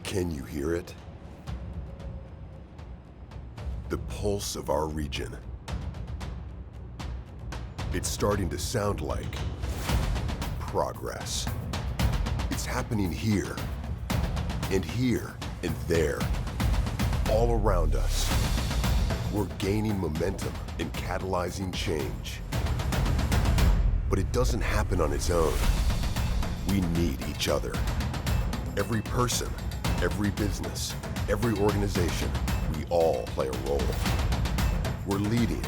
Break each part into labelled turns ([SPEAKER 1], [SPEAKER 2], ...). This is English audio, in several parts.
[SPEAKER 1] Can you hear it? The pulse of our region. It's starting to sound like progress. It's happening here, and there, all around us. We're gaining momentum and catalyzing change. But it doesn't happen on its own. We need each other. Every person, every business, every organization, we all play a role. We're leading.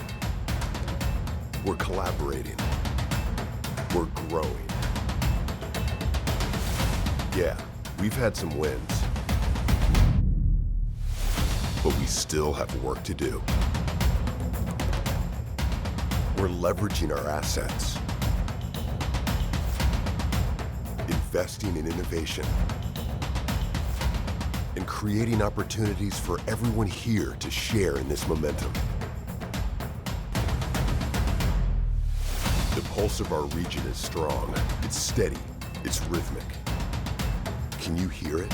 [SPEAKER 1] We're collaborating. We're growing. Yeah, we've had some wins, but we still have work to do. We're leveraging our assets, investing in innovation, and creating opportunities for everyone here to share in this momentum. The pulse of our region is strong, it's steady, it's rhythmic. Can you hear it?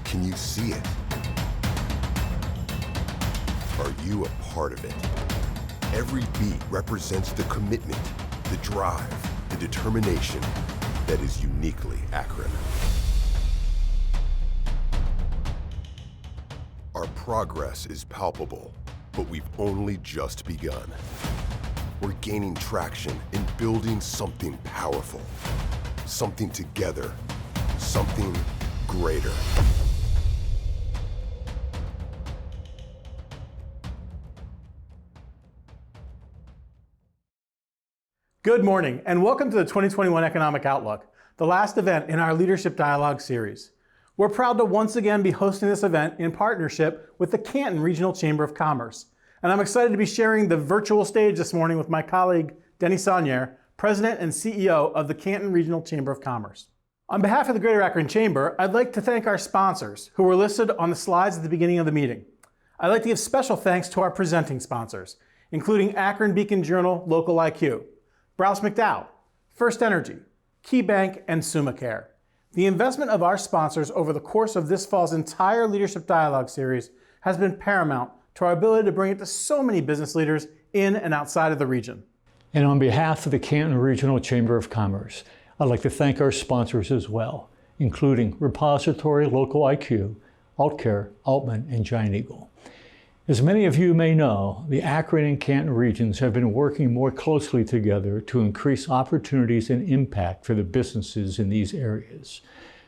[SPEAKER 1] Can you see it? Are you a part of it? Every beat represents the commitment, the drive, the determination that is uniquely Akron. Our progress is palpable, but we've only just begun. We're gaining traction and building something powerful, something together, something greater.
[SPEAKER 2] Good morning, and welcome to the 2021 Economic Outlook, the last event in our Leadership Dialogue series. We're proud to once again be hosting this event in partnership with the Canton Regional Chamber of Commerce. And I'm excited to be sharing the virtual stage this morning with my colleague, Denny Saunier, President and CEO of the Canton Regional Chamber of Commerce. On behalf of the Greater Akron Chamber, I'd like to thank our sponsors who were listed on the slides at the beginning of the meeting. I'd like to give special thanks to our presenting sponsors, including Akron Beacon Journal Local IQ, Browse McDowell, First Energy, KeyBank, and SummaCare. The investment of our sponsors over the course of this fall's entire Leadership Dialogue series has been paramount to our ability to bring it to so many business leaders in and outside of the region.
[SPEAKER 3] And on behalf of the Canton Regional Chamber of Commerce, I'd like to thank our sponsors as well, including Repository Local IQ, AltCare, Altman, and Giant Eagle. As many of you may know, the Akron and Canton regions have been working more closely together to increase opportunities and impact for the businesses in these areas.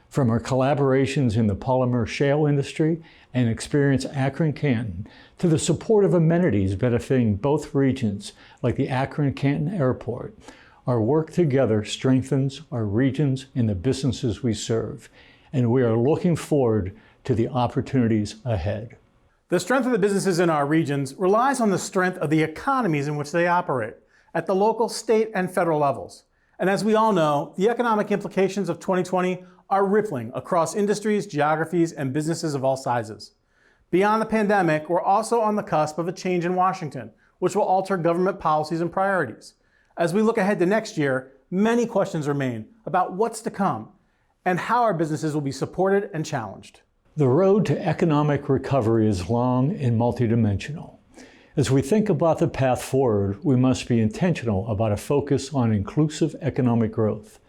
[SPEAKER 3] From our collaborations in the polymer shale industry and Experience Akron-Canton to the support of amenities benefiting both regions like the Akron-Canton Airport, our work together strengthens our regions and the businesses we serve, and we are looking forward to the opportunities ahead.
[SPEAKER 2] The strength of the businesses in our regions relies on the strength of the economies in which they operate at the local, state, and federal levels. And as we all know, the economic implications of 2020 are rippling across industries, geographies, and businesses of all sizes. Beyond the pandemic, we're also on the cusp of a change in Washington, which will alter government policies and priorities. As we look ahead to next year, many questions remain about what's to come and how our businesses will be supported and challenged.
[SPEAKER 3] The road to economic recovery is long and multidimensional. As we think about the path forward, we must be intentional about a focus on inclusive economic growth.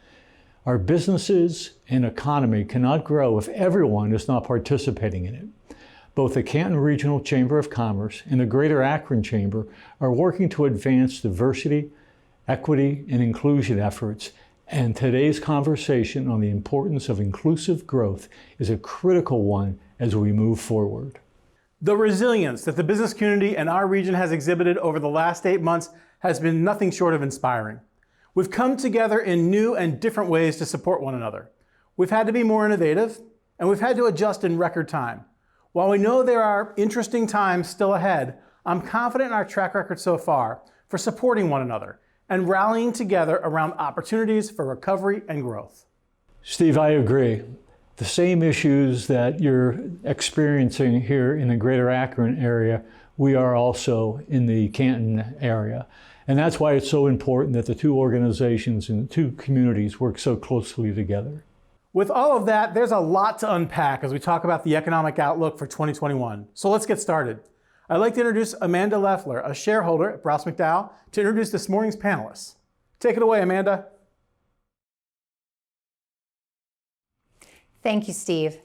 [SPEAKER 3] Our businesses and economy cannot grow if everyone is not participating in it. Both the Canton Regional Chamber of Commerce and the Greater Akron Chamber are working to advance diversity, equity, and inclusion efforts, and today's conversation on the importance of inclusive growth is a critical one as we move forward.
[SPEAKER 2] The resilience that the business community and our region has exhibited over the last 8 months has been nothing short of inspiring. We've come together in new and different ways to support one another. We've had to be more innovative, and we've had to adjust in record time. While we know there are interesting times still ahead, I'm confident in our track record so far for supporting one another and rallying together around opportunities for recovery and growth.
[SPEAKER 3] Steve, I agree. The same issues that you're experiencing here in the Greater Akron area, we are also in the Canton area. And that's why it's so important that the two organizations and the two communities work so closely together.
[SPEAKER 2] With all of that, there's a lot to unpack as we talk about the economic outlook for 2021. So let's get started. I'd like to introduce Amanda Leffler, a shareholder at Browse McDowell, to introduce this morning's panelists. Take it away, Amanda.
[SPEAKER 4] Thank you, Steve.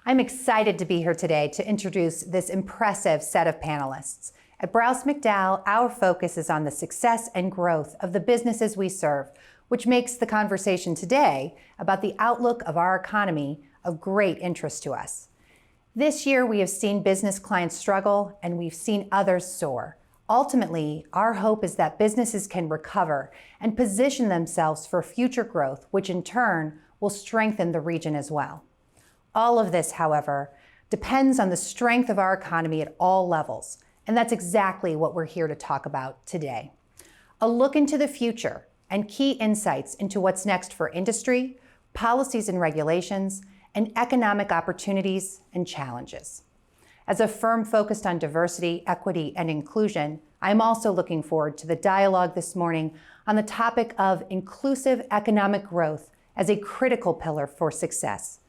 [SPEAKER 4] I'm excited to be here today to introduce this impressive set of panelists. At Browse McDowell, our focus is on the success and growth of the businesses we serve, which makes the conversation today about the outlook of our economy of great interest to us. This year, we have seen business clients struggle and we've seen others soar. Ultimately, our hope is that businesses can recover and position themselves for future growth, which in turn will strengthen the region as well. All of this, however, depends on the strength of our economy at all levels, and that's exactly what we're here to talk about today. A look into the future and key insights into what's next for industry, policies and regulations, and economic opportunities and challenges. As a firm focused on diversity, equity, and inclusion, I'm also looking forward to the dialogue this morning on the topic of inclusive economic growth as a critical pillar for success.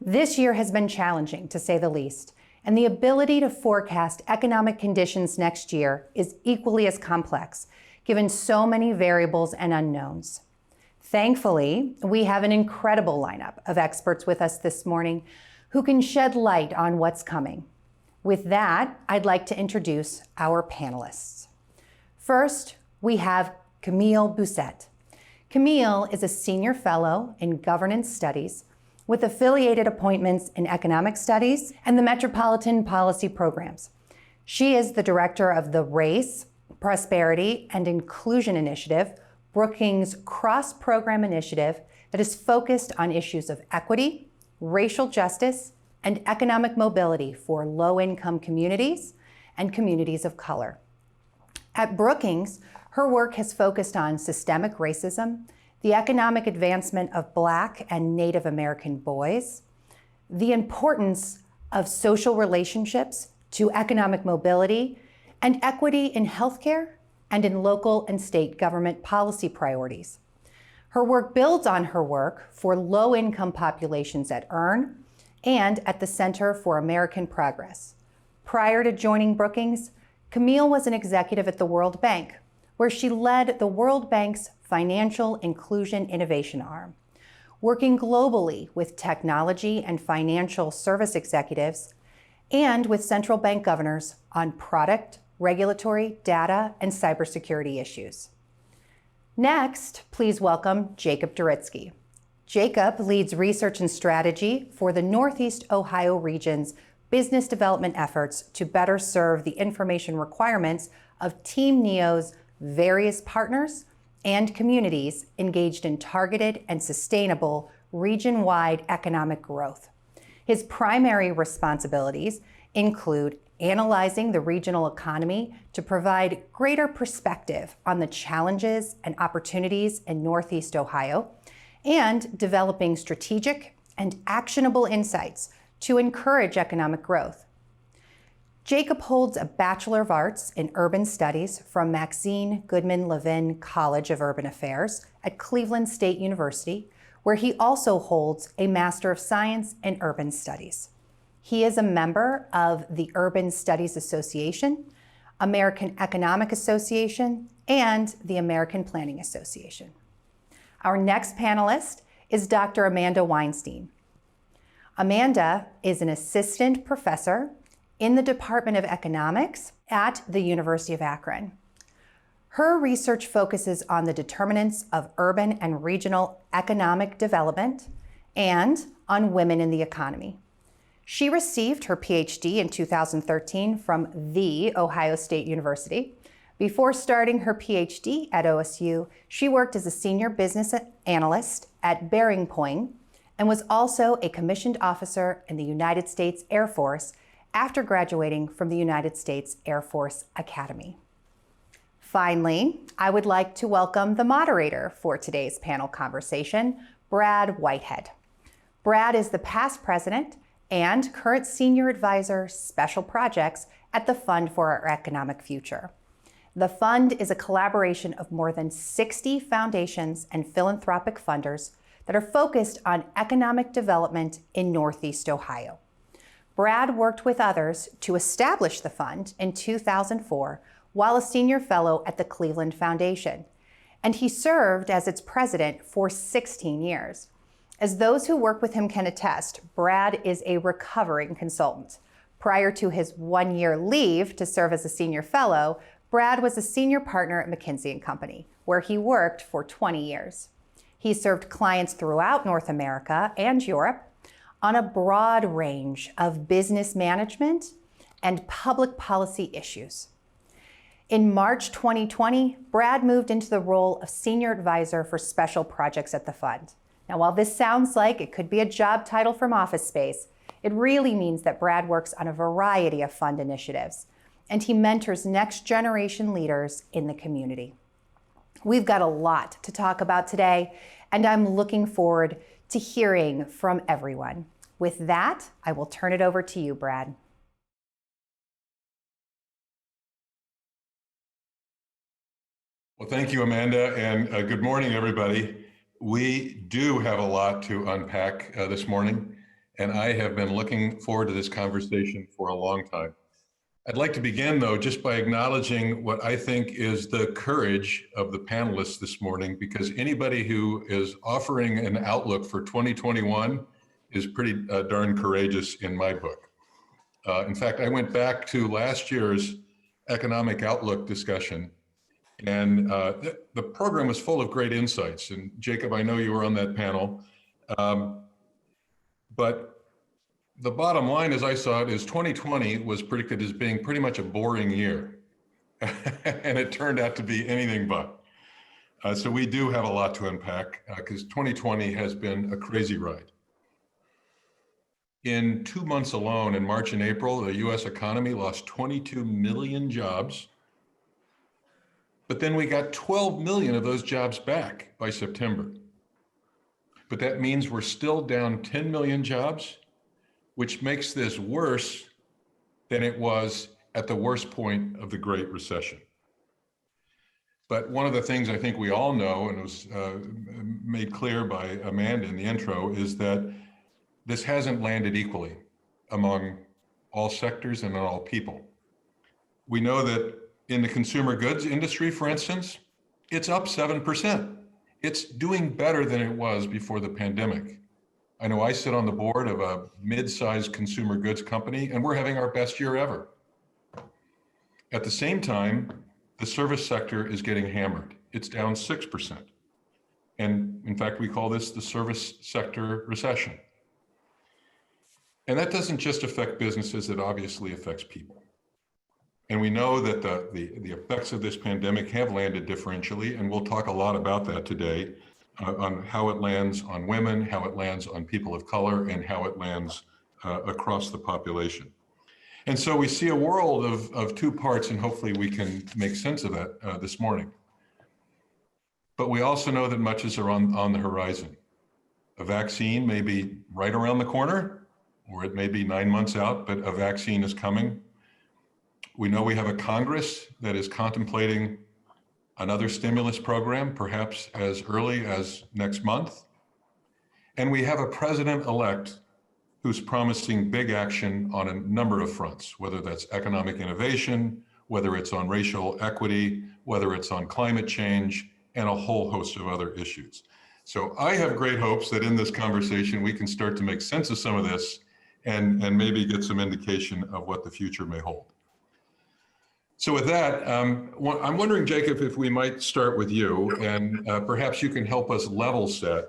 [SPEAKER 4] This year has been challenging, to say the least, and the ability to forecast economic conditions next year is equally as complex, given so many variables and unknowns. Thankfully, we have an incredible lineup of experts with us this morning who can shed light on what's coming. With that, I'd like to introduce our panelists. First, we have Camille Boucette. Camille is a senior fellow in governance studies with affiliated appointments in economic studies and the metropolitan policy programs. She is the director of the Race, Prosperity, and Inclusion Initiative, Brookings cross-program initiative that is focused on issues of equity, racial justice, and economic mobility for low-income communities and communities of color. At Brookings, her work has focused on systemic racism, the economic advancement of Black and Native American boys, the importance of social relationships to economic mobility, and equity in healthcare and in local and state government policy priorities. Her work builds on her work for low-income populations at EARN and at the Center for American Progress. Prior to joining Brookings, Camille was an executive at the World Bank, where she led the World Bank's Financial Inclusion Innovation Arm, working globally with technology and financial service executives and with central bank governors on product, regulatory, data, and cybersecurity issues. Next, please welcome Jacob Doritsky. Jacob leads research and strategy for the Northeast Ohio region's business development efforts to better serve the information requirements of Team NEO's various partners and communities engaged in targeted and sustainable region-wide economic growth. His primary responsibilities include analyzing the regional economy to provide greater perspective on the challenges and opportunities in Northeast Ohio, and developing strategic and actionable insights to encourage economic growth. Jacob holds a Bachelor of Arts in Urban Studies from Maxine Goodman Levin College of Urban Affairs at Cleveland State University, where he also holds a Master of Science in Urban Studies. He is a member of the Urban Studies Association, American Economic Association, and the American Planning Association. Our next panelist is Dr. Amanda Weinstein. Amanda is an assistant professor in the Department of Economics at the University of Akron. Her research focuses on the determinants of urban and regional economic development and on women in the economy. She received her PhD in 2013 from The Ohio State University. Before starting her PhD at OSU, she worked as a senior business analyst at Bearing Point and was also a commissioned officer in the United States Air Force after graduating from the United States Air Force Academy. Finally, I would like to welcome the moderator for today's panel conversation, Brad Whitehead. Brad is the past president and current senior advisor, special projects at the Fund for Our Economic Future. The fund is a collaboration of more than 60 foundations and philanthropic funders that are focused on economic development in Northeast Ohio. Brad worked with others to establish the fund in 2004 while a senior fellow at the Cleveland Foundation, and he served as its president for 16 years. As those who work with him can attest, Brad is a recovering consultant. Prior to his one-year leave to serve as a senior fellow, Brad was a senior partner at McKinsey & Company, where he worked for 20 years. He served clients throughout North America and Europe on a broad range of business management and public policy issues. In March 2020, Brad moved into the role of Senior Advisor for Special Projects at the fund. Now, while this sounds like it could be a job title from Office Space, it really means that Brad works on a variety of fund initiatives, and he mentors next generation leaders in the community. We've got a lot to talk about today, and I'm looking forward to hearing from everyone. With that, I will turn it over to you, Brad.
[SPEAKER 5] Well, thank you, Amanda, and good morning, everybody. We do have a lot to unpack this morning, and I have been looking forward to this conversation for a long time. I'd like to begin, though, just by acknowledging what I think is the courage of the panelists this morning, because anybody who is offering an outlook for 2021 is pretty darn courageous in my book. In fact, I went back to last year's economic outlook discussion, and the program was full of great insights. And Jacob, I know you were on that panel, but the bottom line, as I saw it, is 2020 was predicted as being pretty much a boring year. And it turned out to be anything but. So we do have a lot to unpack because 2020 has been a crazy ride. In 2 months alone, in March and April, the US economy lost 22 million jobs. But then we got 12 million of those jobs back by September. But that means we're still down 10 million jobs, which makes this worse than it was at the worst point of the Great Recession. But one of the things I think we all know, and it was made clear by Amanda in the intro, is that this hasn't landed equally among all sectors and all people. We know that in the consumer goods industry, for instance, it's up 7%. It's doing better than it was before the pandemic. I know I sit on the board of a mid-sized consumer goods company, and we're having our best year ever. At the same time, the service sector is getting hammered. It's down 6%. And in fact, we call this the service sector recession. And that doesn't just affect businesses, it obviously affects people. And we know that the effects of this pandemic have landed differentially, and we'll talk a lot about that today. On how it lands on women, how it lands on people of color, and how it lands across the population. And so we see a world of two parts, and hopefully we can make sense of that this morning. But we also know that much is on the horizon. A vaccine may be right around the corner, or it may be 9 months out, but a vaccine is coming. We know we have a Congress that is contemplating another stimulus program, perhaps as early as next month. And we have a president-elect who's promising big action on a number of fronts, whether that's economic innovation, whether it's on racial equity, whether it's on climate change, and a whole host of other issues. So I have great hopes that in this conversation, we can start to make sense of some of this and maybe get some indication of what the future may hold. So with that, I'm wondering, Jacob, if we might start with you, and perhaps you can help us level set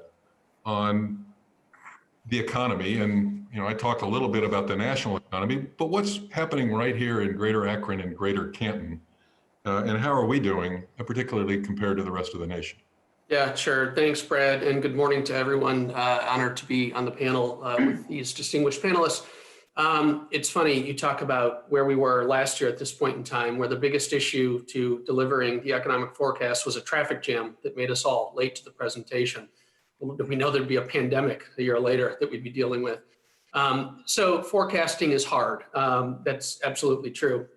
[SPEAKER 5] on the economy. And I talked a little bit about the national economy, but what's happening right here in Greater Akron and Greater Canton, and how are we doing, particularly compared to the rest of the nation?
[SPEAKER 6] Yeah, sure. Thanks, Brad, and good morning to everyone. Honored to be on the panel with these distinguished panelists. It's funny, you talk about where we were last year at this point in time, where the biggest issue to delivering the economic forecast was a traffic jam that made us all late to the presentation. We know there'd be a pandemic a year later that we'd be dealing with. So forecasting is hard. That's absolutely true.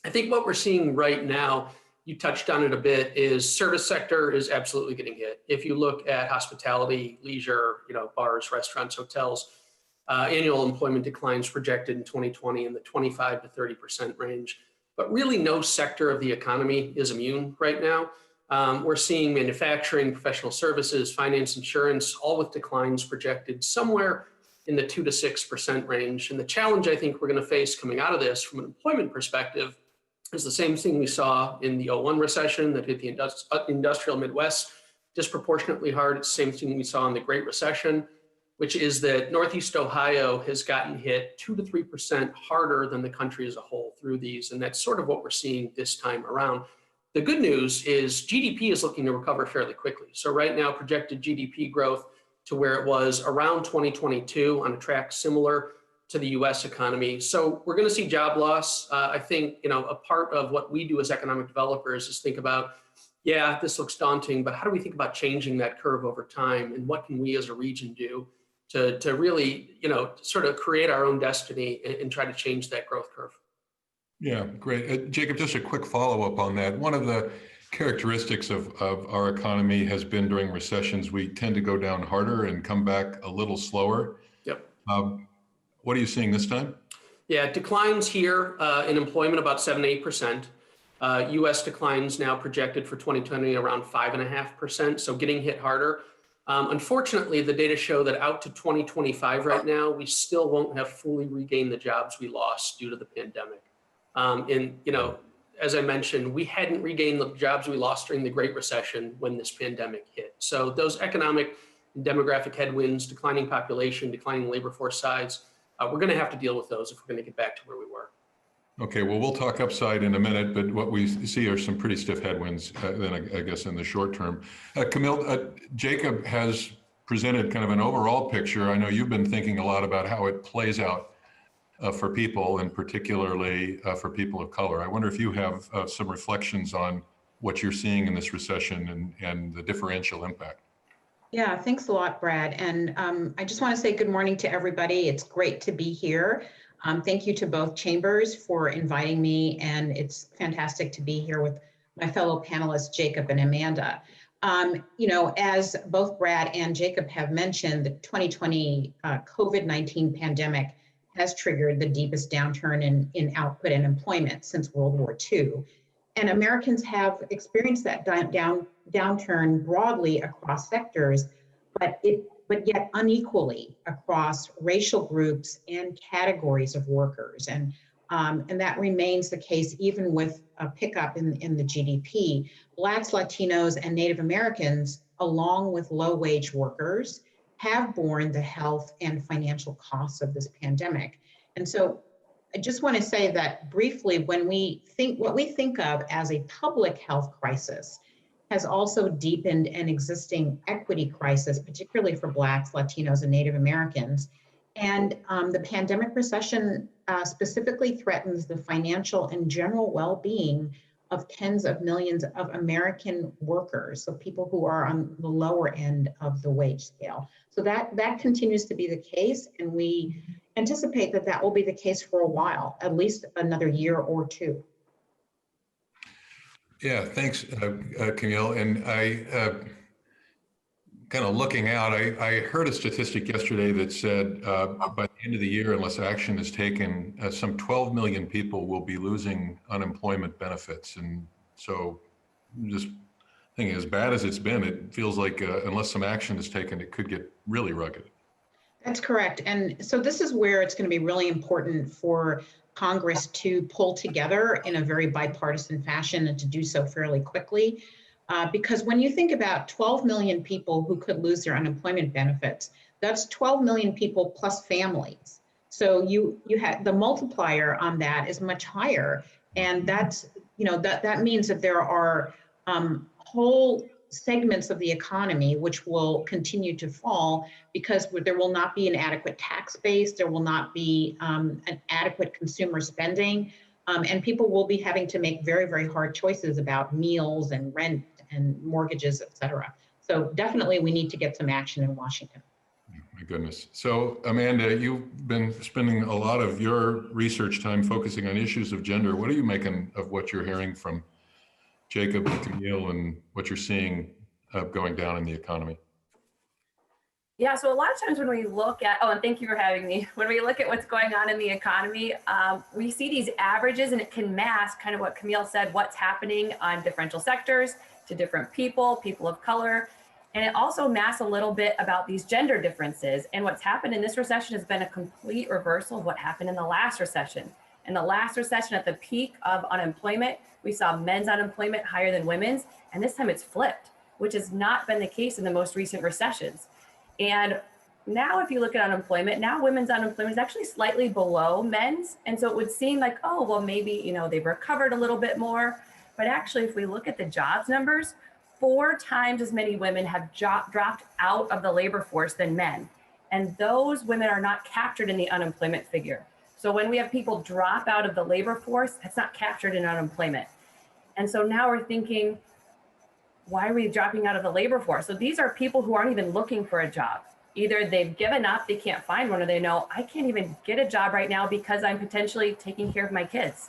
[SPEAKER 6] I think what we're seeing right now, you touched on it a bit, is service sector is absolutely getting hit. If you look at hospitality, leisure, bars, restaurants, hotels, annual employment declines projected in 2020 in the 25 to 30% range. But really no sector of the economy is immune right now. We're seeing manufacturing, professional services, finance, insurance, all with declines projected somewhere in the 2 to 6% range. And the challenge I think we're going to face coming out of this from an employment perspective is the same thing we saw in the 01 recession that hit the industrial Midwest disproportionately hard. It's the same thing we saw in the Great Recession, which is that Northeast Ohio has gotten hit 2 to 3% harder than the country as a whole through these. And that's sort of what we're seeing this time around. The good news is GDP is looking to recover fairly quickly. So right now, projected GDP growth to where it was around 2022 on a track similar to the US economy. So we're going to see job loss. I think, a part of what we do as economic developers is think about, yeah, this looks daunting, but how do we think about changing that curve over time? And what can we as a region do to really, sort of create our own destiny and try to change that growth curve?
[SPEAKER 5] Yeah, great. Jacob, just a quick follow-up on that. One of the characteristics of our economy has been during recessions, we tend to go down harder and come back a little slower.
[SPEAKER 6] Yep.
[SPEAKER 5] What are you seeing this time?
[SPEAKER 6] Yeah, declines here in employment about 7 to 8%. US declines now projected for 2020 around 5.5%, so getting hit harder. Unfortunately, the data show that out to 2025 right now, we still won't have fully regained the jobs we lost due to the pandemic. As I mentioned, we hadn't regained the jobs we lost during the Great Recession when this pandemic hit. So those economic and demographic headwinds, declining population, declining labor force size, we're going to have to deal with those if we're going to get back to where we were.
[SPEAKER 5] Okay, well, we'll talk upside in a minute, but what we see are some pretty stiff headwinds then I guess in the short term. Camille, Jacob has presented kind of an overall picture. I know you've been thinking a lot about how it plays out for people, and particularly for people of color. I wonder if you have some reflections on what you're seeing in this recession and the differential impact.
[SPEAKER 7] Yeah, thanks a lot, Brad. And I just want to say good morning to everybody. It's great to be here. Thank you to both chambers for inviting me, and it's fantastic to be here with my fellow panelists, Jacob and Amanda. As both Brad and Jacob have mentioned, the 2020 COVID-19 pandemic has triggered the deepest downturn in output and employment since World War II. And Americans have experienced that downturn broadly across sectors, but yet unequally across racial groups and categories of workers. And that remains the case even with a pickup in the GDP. Blacks, Latinos, and Native Americans, along with low-wage workers, have borne the health and financial costs of this pandemic. And so I just want to say that briefly, what we think of as a public health crisis has also deepened an existing equity crisis, particularly for Blacks, Latinos, and Native Americans. And the pandemic recession specifically threatens the financial and general well-being of tens of millions of American workers, so people who are on the lower end of the wage scale. So that continues to be the case, and we anticipate that will be the case for a while, at least another year or two.
[SPEAKER 5] Yeah, thanks, Camille. And I, kind of looking out, I heard a statistic yesterday that said by the end of the year, unless action is taken, some 12 million people will be losing unemployment benefits. And so just thinking, as bad as it's been, it feels like unless some action is taken, it could get really rugged.
[SPEAKER 7] That's correct. And so this is where it's going to be really important for Congress to pull together in a very bipartisan fashion and to do so fairly quickly. Because when you think about 12 million people who could lose their unemployment benefits, that's 12 million people plus families. So you have the multiplier on that is much higher. And that's, that means that there are whole segments of the economy which will continue to fall because there will not be an adequate tax base, there will not be an adequate consumer spending, and people will be having to make very, very hard choices about meals and rent and mortgages, et cetera. So definitely we need to get some action in Washington.
[SPEAKER 5] My goodness. So Amanda, you've been spending a lot of your research time focusing on issues of gender. What are you making of what you're hearing from Jacob and Camille, and what you're seeing going down in the economy.
[SPEAKER 8] Yeah, so a lot of times when we look at, and thank you for having me. When we look at what's going on in the economy, we see these averages and it can mask kind of what Camille said, what's happening on differential sectors to different people of color. And it also masks a little bit about these gender differences. And what's happened in this recession has been a complete reversal of what happened in the last recession. In the last recession, at the peak of unemployment, we saw men's unemployment higher than women's. And this time it's flipped, which has not been the case in the most recent recessions. And now if you look at unemployment, now women's unemployment is actually slightly below men's. And so it would seem like, oh, well, maybe, they've recovered a little bit more. But actually, if we look at the jobs numbers, 4 times as many women have dropped out of the labor force than men. And those women are not captured in the unemployment figure. So when we have people drop out of the labor force, that's not captured in unemployment. And so now we're thinking, why are we dropping out of the labor force? So these are people who aren't even looking for a job. Either they've given up, they can't find one, or they know, I can't even get a job right now because I'm potentially taking care of my kids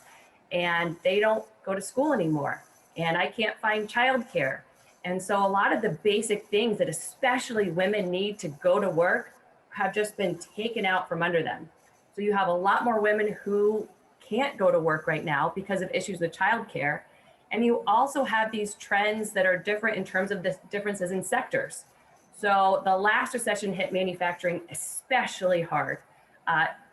[SPEAKER 8] and they don't go to school anymore and I can't find childcare. And so a lot of the basic things that especially women need to go to work have just been taken out from under them. So you have a lot more women who can't go to work right now because of issues with childcare. And you also have these trends that are different in terms of the differences in sectors. So the last recession hit manufacturing especially hard.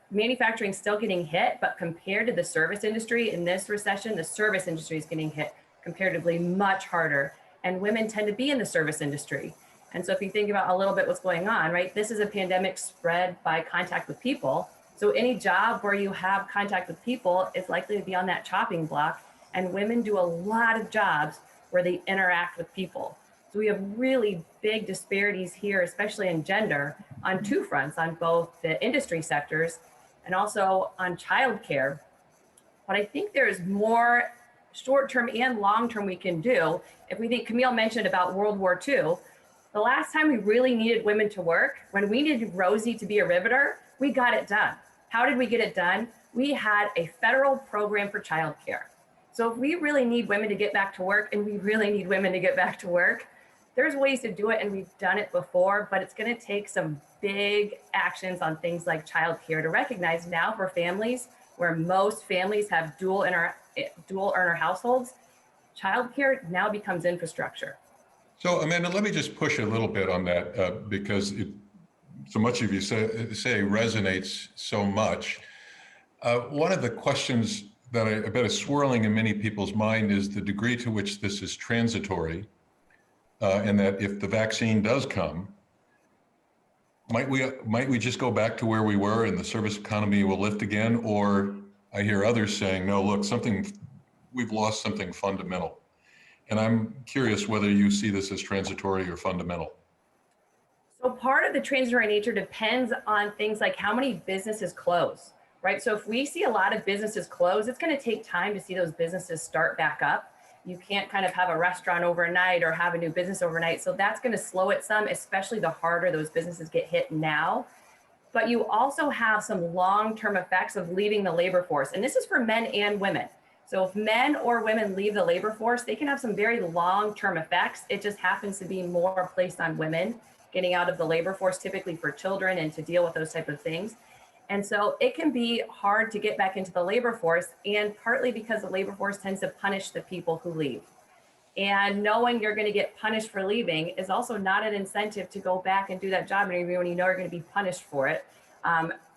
[SPEAKER 8] Manufacturing still getting hit, but compared to the service industry in this recession, the service industry is getting hit comparatively much harder. And women tend to be in the service industry. And so if you think about a little bit what's going on, right? This is a pandemic spread by contact with people. So any job where you have contact with people is likely to be on that chopping block. And women do a lot of jobs where they interact with people. So we have really big disparities here, especially in gender, on 2 fronts, on both the industry sectors and also on childcare. But I think there's more short-term and long-term we can do. If we think Camille mentioned about World War II, the last time we really needed women to work, when we needed Rosie to be a riveter, we got it done. How did we get it done? We had a federal program for childcare. So if we really need women to get back to work, and we really need women to get back to work, there's ways to do it, and we've done it before, but it's going to take some big actions on things like childcare to recognize now for families where most families have dual earner households, childcare now becomes infrastructure.
[SPEAKER 5] So Amanda, let me just push a little bit on that because so much of you say resonates so much. One of the questions that I bet is swirling in many people's mind is the degree to which this is transitory, and that if the vaccine does come, might we just go back to where we were and the service economy will lift again? Or I hear others saying, no, look, we've lost something fundamental. And I'm curious whether you see this as transitory or fundamental.
[SPEAKER 8] So part of the transitory nature depends on things like how many businesses close, right? So if we see a lot of businesses close, it's going to take time to see those businesses start back up. You can't kind of have a restaurant overnight or have a new business overnight. So that's going to slow it some, especially the harder those businesses get hit now. But you also have some long-term effects of leaving the labor force. And this is for men and women. So if men or women leave the labor force, they can have some very long-term effects. It just happens to be more placed on women getting out of the labor force, typically for children and to deal with those type of things. And so it can be hard to get back into the labor force, and partly because the labor force tends to punish the people who leave. And knowing you're going to get punished for leaving is also not an incentive to go back and do that job interview when you know you're going to be punished for it.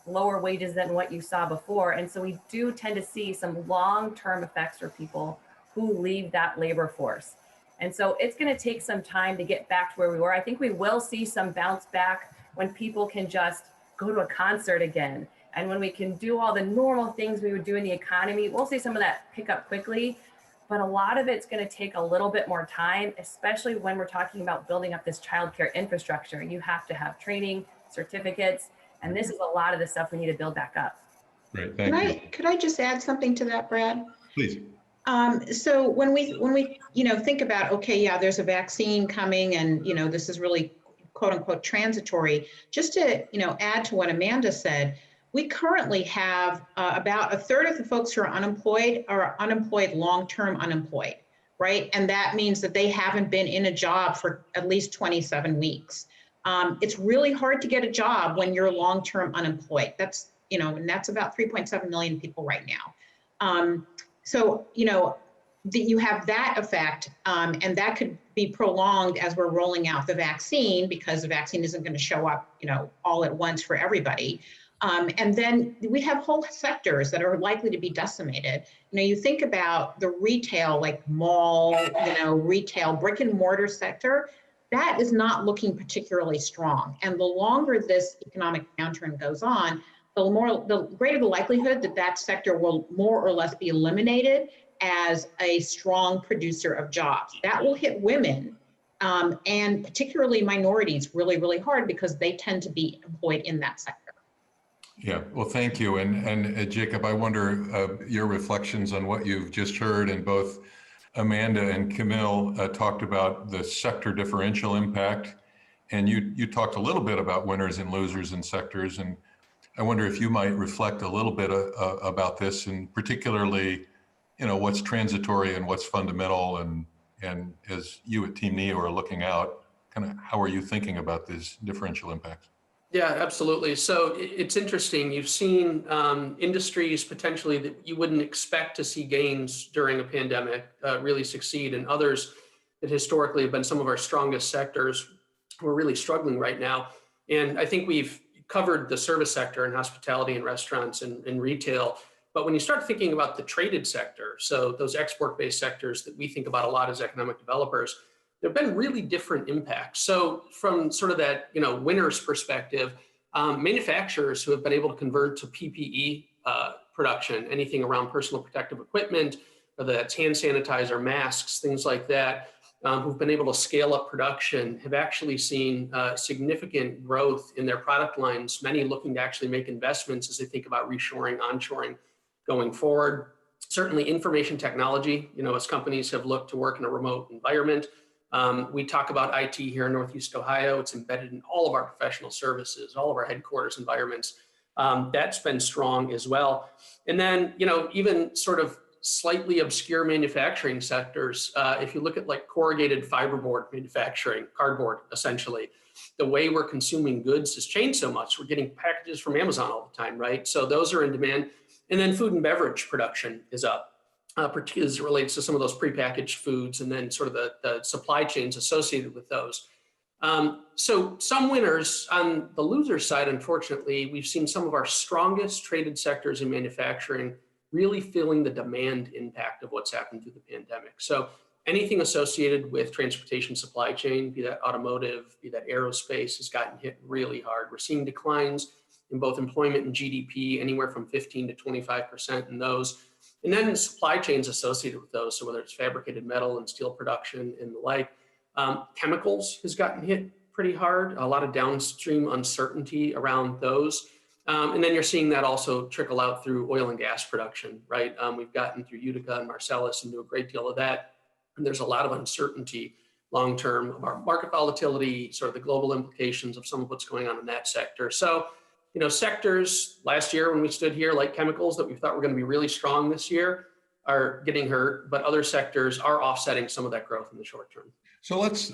[SPEAKER 8] Lower wages than what you saw before. And so we do tend to see some long-term effects for people who leave that labor force. And so it's going to take some time to get back to where we were. I think we will see some bounce back when people can just go to a concert again. And when we can do all the normal things we would do in the economy, we'll see some of that pick up quickly. But a lot of it's going to take a little bit more time, especially when we're talking about building up this childcare infrastructure. You have to have training, certificates, and this is a lot of the stuff we need to build back up.
[SPEAKER 5] Great, thank you.
[SPEAKER 7] Could I just add something to that, Brad?
[SPEAKER 5] Please.
[SPEAKER 7] So when we think about, okay, yeah, there's a vaccine coming, and this is really quote unquote transitory. Just to add to what Amanda said, we currently have about a third of the folks who are unemployed long-term unemployed, right? And that means that they haven't been in a job for at least 27 weeks. It's really hard to get a job when you're long-term unemployed. That's, and that's about 3.7 million people right now. So, you have that effect, and that could be prolonged as we're rolling out the vaccine, because the vaccine isn't going to show up, all at once for everybody. And then we have whole sectors that are likely to be decimated. You think about the retail, like mall, retail, brick and mortar sector, that is not looking particularly strong. And the longer this economic downturn goes on, the greater the likelihood that that sector will more or less be eliminated as a strong producer of jobs. That will hit women and particularly minorities really, really hard, because they tend to be employed in that sector.
[SPEAKER 5] Yeah, well, thank you. And Jacob, I wonder your reflections on what you've just heard, and both Amanda and Camille talked about the sector differential impact, and you talked a little bit about winners and losers in sectors, and I wonder if you might reflect a little bit about this, and particularly, what's transitory and what's fundamental, and as you at Team NEO are looking out, kind of how are you thinking about these differential impacts?
[SPEAKER 6] Yeah, absolutely. So it's interesting. You've seen industries potentially that you wouldn't expect to see gains during a pandemic really succeed, and others that historically have been some of our strongest sectors who are really struggling right now. And I think we've covered the service sector and hospitality and restaurants and retail. But when you start thinking about the traded sector, so those export-based sectors that we think about a lot as economic developers, there have been really different impacts. So from sort of that, winner's perspective, manufacturers who have been able to convert to PPE production, anything around personal protective equipment, whether that's hand sanitizer, masks, things like that, who've been able to scale up production, have actually seen significant growth in their product lines, many looking to actually make investments as they think about reshoring, onshoring going forward. Certainly information technology, as companies have looked to work in a remote environment. We talk about IT here in Northeast Ohio. It's embedded in all of our professional services, all of our headquarters environments. That's been strong as well. And then, even sort of slightly obscure manufacturing sectors, if you look at like corrugated fiberboard manufacturing, cardboard, essentially, the way we're consuming goods has changed so much. We're getting packages from Amazon all the time, right? So those are in demand. And then food and beverage production is up, particularly as it relates to some of those prepackaged foods, and then sort of the supply chains associated with those. So some winners. On the loser side, unfortunately, we've seen some of our strongest traded sectors in manufacturing really feeling the demand impact of what's happened through the pandemic. So anything associated with transportation supply chain, be that automotive, be that aerospace, has gotten hit really hard. We're seeing declines in both employment and GDP, anywhere from 15 to 25% in those. And then the supply chains associated with those, so whether it's fabricated metal and steel production and the like. Chemicals has gotten hit pretty hard, a lot of downstream uncertainty around those. And then you're seeing that also trickle out through oil and gas production, right? We've gotten through Utica and Marcellus and do a great deal of that. And there's a lot of uncertainty long-term of our market volatility, sort of the global implications of some of what's going on in that sector. So, sectors last year when we stood here, like chemicals, that we thought were going to be really strong this year, are getting hurt, but other sectors are offsetting some of that growth in the short term.
[SPEAKER 5] So let's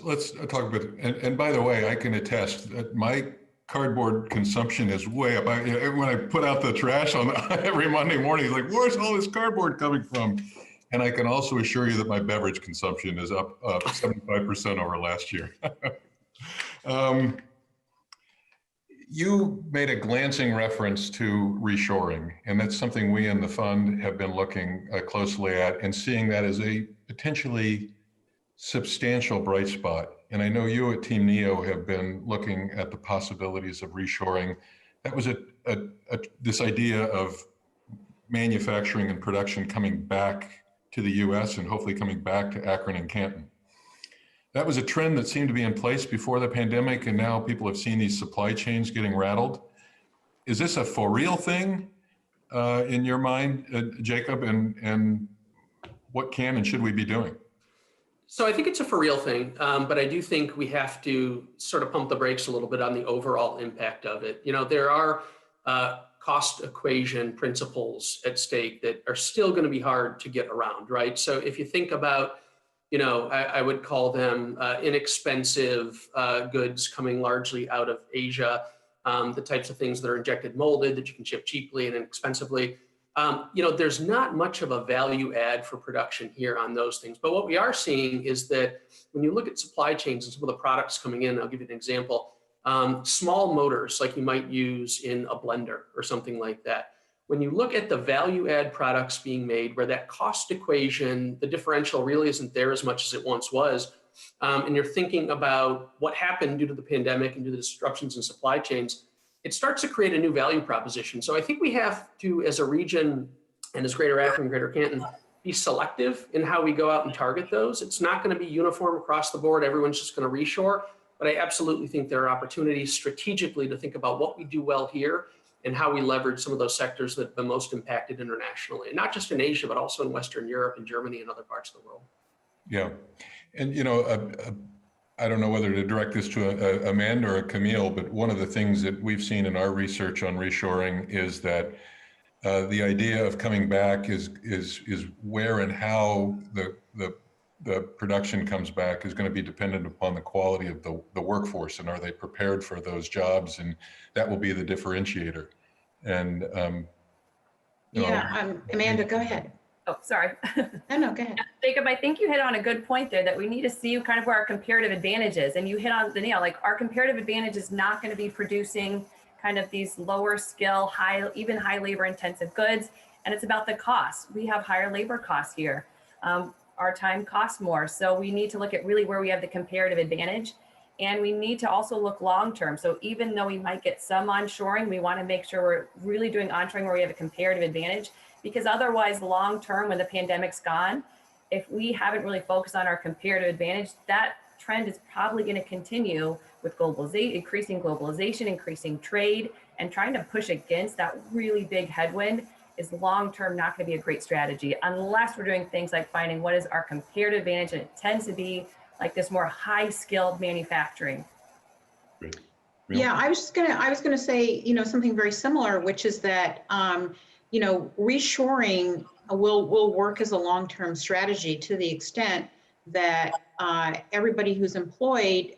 [SPEAKER 5] talk a bit. And by the way, I can attest that my cardboard consumption is way up. When I put out the trash on every Monday morning, it's like, where's all this cardboard coming from? And I can also assure you that my beverage consumption is up 75% over last year. You made a glancing reference to reshoring, and that's something we in the fund have been looking closely at and seeing that as a potentially substantial bright spot. And I know you at Team NEO have been looking at the possibilities of reshoring. That was this idea of manufacturing and production coming back to the US and hopefully coming back to Akron and Canton. That was a trend that seemed to be in place before the pandemic, and now people have seen these supply chains getting rattled. Is this a for real thing in your mind, Jacob, and what can and should we be doing?
[SPEAKER 6] So I think it's a for real thing, but I do think we have to sort of pump the brakes a little bit on the overall impact of it. There are cost equation principles at stake that are still going to be hard to get around, right? So if you think about I would call them inexpensive goods coming largely out of Asia, the types of things that are injected molded that you can ship cheaply and inexpensively. There's not much of a value add for production here on those things. But what we are seeing is that when you look at supply chains and some of the products coming in, I'll give you an example, small motors like you might use in a blender or something like that. When you look at the value add products being made where that cost equation, the differential really isn't there as much as it once was, and you're thinking about what happened due to the pandemic and due to the disruptions in supply chains, it starts to create a new value proposition. So I think we have to, as a region and as Greater Akron, Greater Canton, be selective in how we go out and target those. It's not going to be uniform across the board. Everyone's just going to reshore. But I absolutely think there are opportunities strategically to think about what we do well here and how we leverage some of those sectors that have been most impacted internationally, and not just in Asia, but also in Western Europe and Germany and other parts of the world.
[SPEAKER 5] Yeah. And, I don't know whether to direct this to Amanda or Camille, but one of the things that we've seen in our research on reshoring is that the idea of coming back is where and how the production comes back is going to be dependent upon the quality of the workforce, and are they prepared for those jobs, and that will be the differentiator. And
[SPEAKER 7] Amanda, go ahead.
[SPEAKER 8] Oh, sorry.
[SPEAKER 7] No, go ahead.
[SPEAKER 8] Jacob, I think you hit on a good point there that we need to see kind of where our comparative advantage is. And you hit on the nail, like our comparative advantage is not going to be producing kind of these lower skill, even high labor intensive goods. And it's about the cost. We have higher labor costs here. Our time costs more. So we need to look at really where we have the comparative advantage. And we need to also look long-term. So even though we might get some onshoring, we want to make sure we're really doing onshoring where we have a comparative advantage. Because otherwise, long-term, when the pandemic's gone, if we haven't really focused on our comparative advantage, that trend is probably going to continue with increasing globalization, increasing trade, and trying to push against that really big headwind is long-term not going to be a great strategy unless we're doing things like finding what is our comparative advantage, and it tends to be like this more high-skilled manufacturing.
[SPEAKER 5] Great.
[SPEAKER 7] Yeah, I was gonna say, something very similar, which is that reshoring will work as a long-term strategy to the extent that everybody who's employed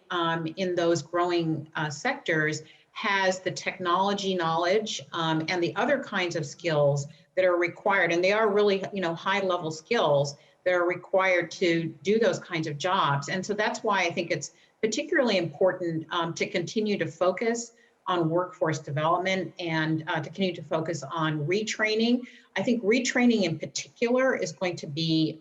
[SPEAKER 7] in those growing sectors has the technology knowledge and the other kinds of skills that are required. And they are really, high-level skills that are required to do those kinds of jobs. And so that's why I think it's particularly important to continue to focus on workforce development and to continue to focus on retraining. I think retraining in particular is going to be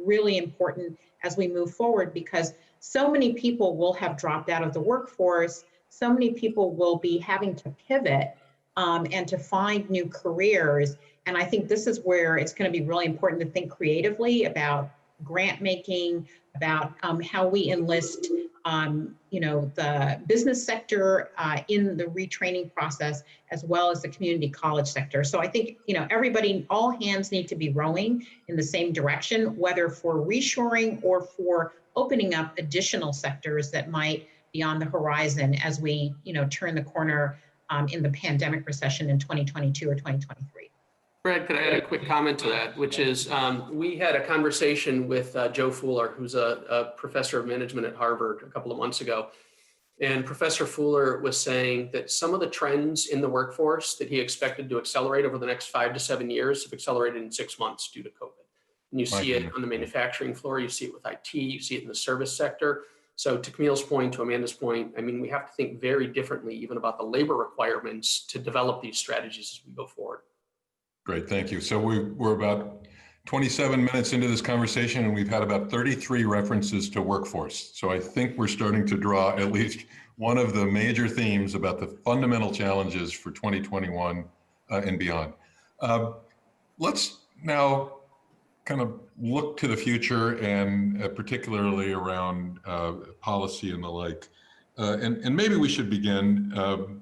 [SPEAKER 7] really important as we move forward, because so many people will have dropped out of the workforce. So many people will be having to pivot and to find new careers. And I think this is where it's going to be really important to think creatively about grant making, about how we enlist the business sector in the retraining process, as well as the community college sector. So I think, everybody, all hands need to be rowing in the same direction, whether for reshoring or for opening up additional sectors that might be on the horizon as we, turn the corner in the pandemic recession in 2022 or 2023.
[SPEAKER 6] Brad, could I add a quick comment to that, which is we had a conversation with Joe Fuller, who's a professor of management at Harvard, a couple of months ago. And Professor Fuller was saying that some of the trends in the workforce that he expected to accelerate over the next 5 to 7 years have accelerated in 6 months due to COVID. And you see it on the manufacturing floor, you see it with IT, you see it in the service sector. So to Camille's point, to Amanda's point, we have to think very differently even about the labor requirements to develop these strategies as we go forward.
[SPEAKER 5] Great, thank you. So we're about 27 minutes into this conversation, and we've had about 33 references to workforce. So I think we're starting to draw at least one of the major themes about the fundamental challenges for 2021 and beyond. Let's now kind of look to the future, and particularly around policy and the like. And maybe we should begin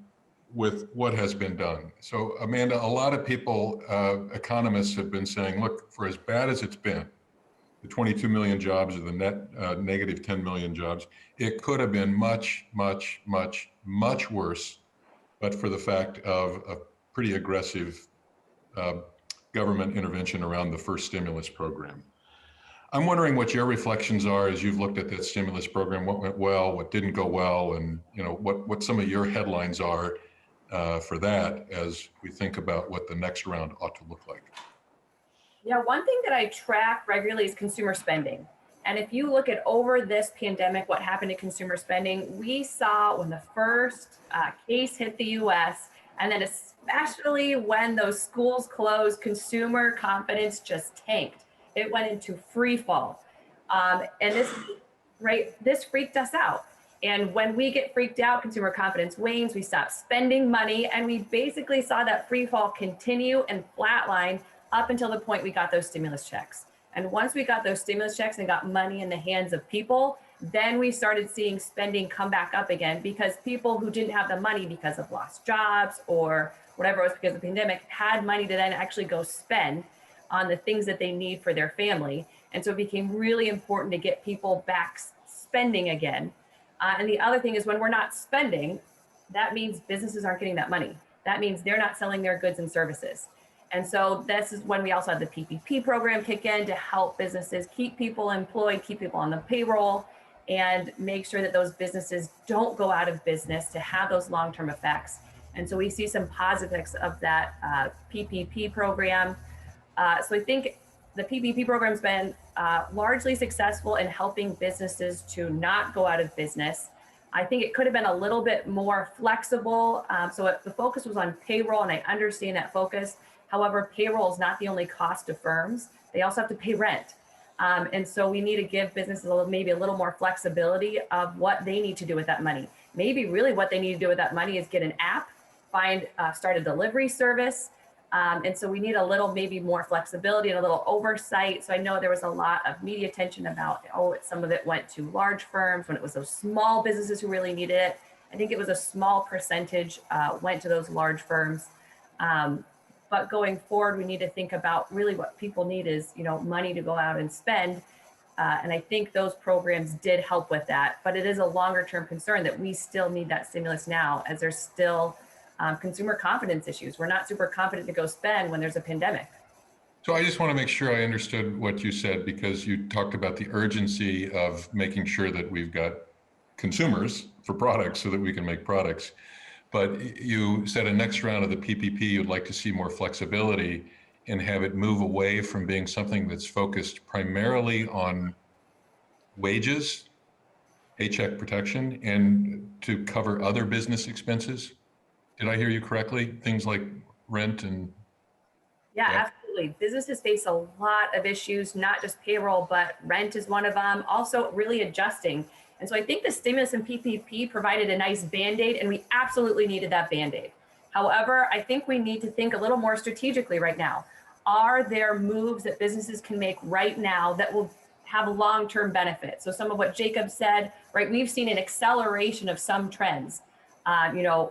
[SPEAKER 5] with what has been done. So Amanda, a lot of people, economists have been saying, look, for as bad as it's been, the 22 million jobs or the net negative 10 million jobs, it could have been much, much, much, much worse, but for the fact of a pretty aggressive government intervention around the first stimulus program. I'm wondering what your reflections are as you've looked at that stimulus program, what went well, what didn't go well, and what some of your headlines are for that as we think about what the next round ought to look like.
[SPEAKER 8] Yeah, one thing that I track regularly is consumer spending. And if you look at over this pandemic, what happened to consumer spending, we saw when the first case hit the US, and then especially when those schools closed, consumer confidence just tanked. It went into free fall. And this freaked us out. And when we get freaked out, consumer confidence wanes, we stop spending money, and we basically saw that free fall continue and flatline up until the point we got those stimulus checks. And once we got those stimulus checks and got money in the hands of people, then we started seeing spending come back up again, because people who didn't have the money because of lost jobs or whatever it was because of the pandemic had money to then actually go spend on the things that they need for their family. And so it became really important to get people back spending again. And the other thing is, when we're not spending, that means businesses aren't getting that money. That means they're not selling their goods and services. And so this is when we also had the PPP program kick in to help businesses keep people employed, keep people on the payroll, and make sure that those businesses don't go out of business, to have those long-term effects. And so we see some positives of that PPP program. So I think the PPP program has been largely successful in helping businesses to not go out of business. I think it could have been a little bit more flexible. The focus was on payroll, and I understand that focus. However, payroll is not the only cost to firms. They also have to pay rent. And so we need to give businesses maybe a little more flexibility of what they need to do with that money. Maybe really what they need to do with that money is get an app, start a delivery service. And so we need a little, maybe more flexibility and a little oversight. So I know there was a lot of media attention about, some of it went to large firms when it was those small businesses who really needed it. I think it was a small percentage went to those large firms. But going forward, we need to think about really what people need is, money to go out and spend. And I think those programs did help with that. But it is a longer term concern that we still need that stimulus now, as there's still consumer confidence issues. We're not super confident to go spend when there's a pandemic.
[SPEAKER 5] So I just want to make sure I understood what you said, because you talked about the urgency of making sure that we've got consumers for products so that we can make products. But you said a next round of the PPP, you'd like to see more flexibility and have it move away from being something that's focused primarily on wages, paycheck protection, and to cover other business expenses. Did I hear you correctly? Things like rent and...
[SPEAKER 8] Yeah, absolutely. Businesses face a lot of issues, not just payroll, but rent is one of them. Also really adjusting. And so I think the stimulus and PPP provided a nice Band-Aid, and we absolutely needed that Band-Aid. However, I think we need to think a little more strategically right now. Are there moves that businesses can make right now that will have a long-term benefit? So some of what Jacob said, right? We've seen an acceleration of some trends.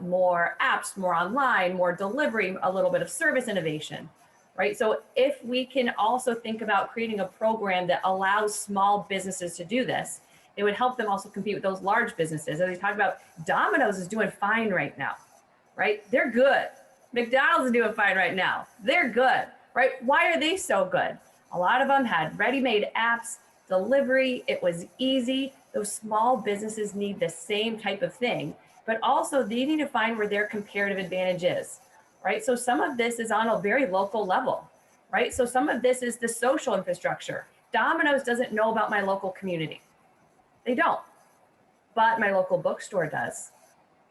[SPEAKER 8] More apps, more online, more delivery, a little bit of service innovation, right? So if we can also think about creating a program that allows small businesses to do this, it would help them also compete with those large businesses. As we talked about, Domino's is doing fine right now, right? They're good. McDonald's is doing fine right now. They're good, right? Why are they so good? A lot of them had ready-made apps, delivery. It was easy. Those small businesses need the same type of thing, but also they need to find where their comparative advantage is, right? So some of this is on a very local level, right? So some of this is the social infrastructure. Domino's doesn't know about my local community. They don't, but my local bookstore does.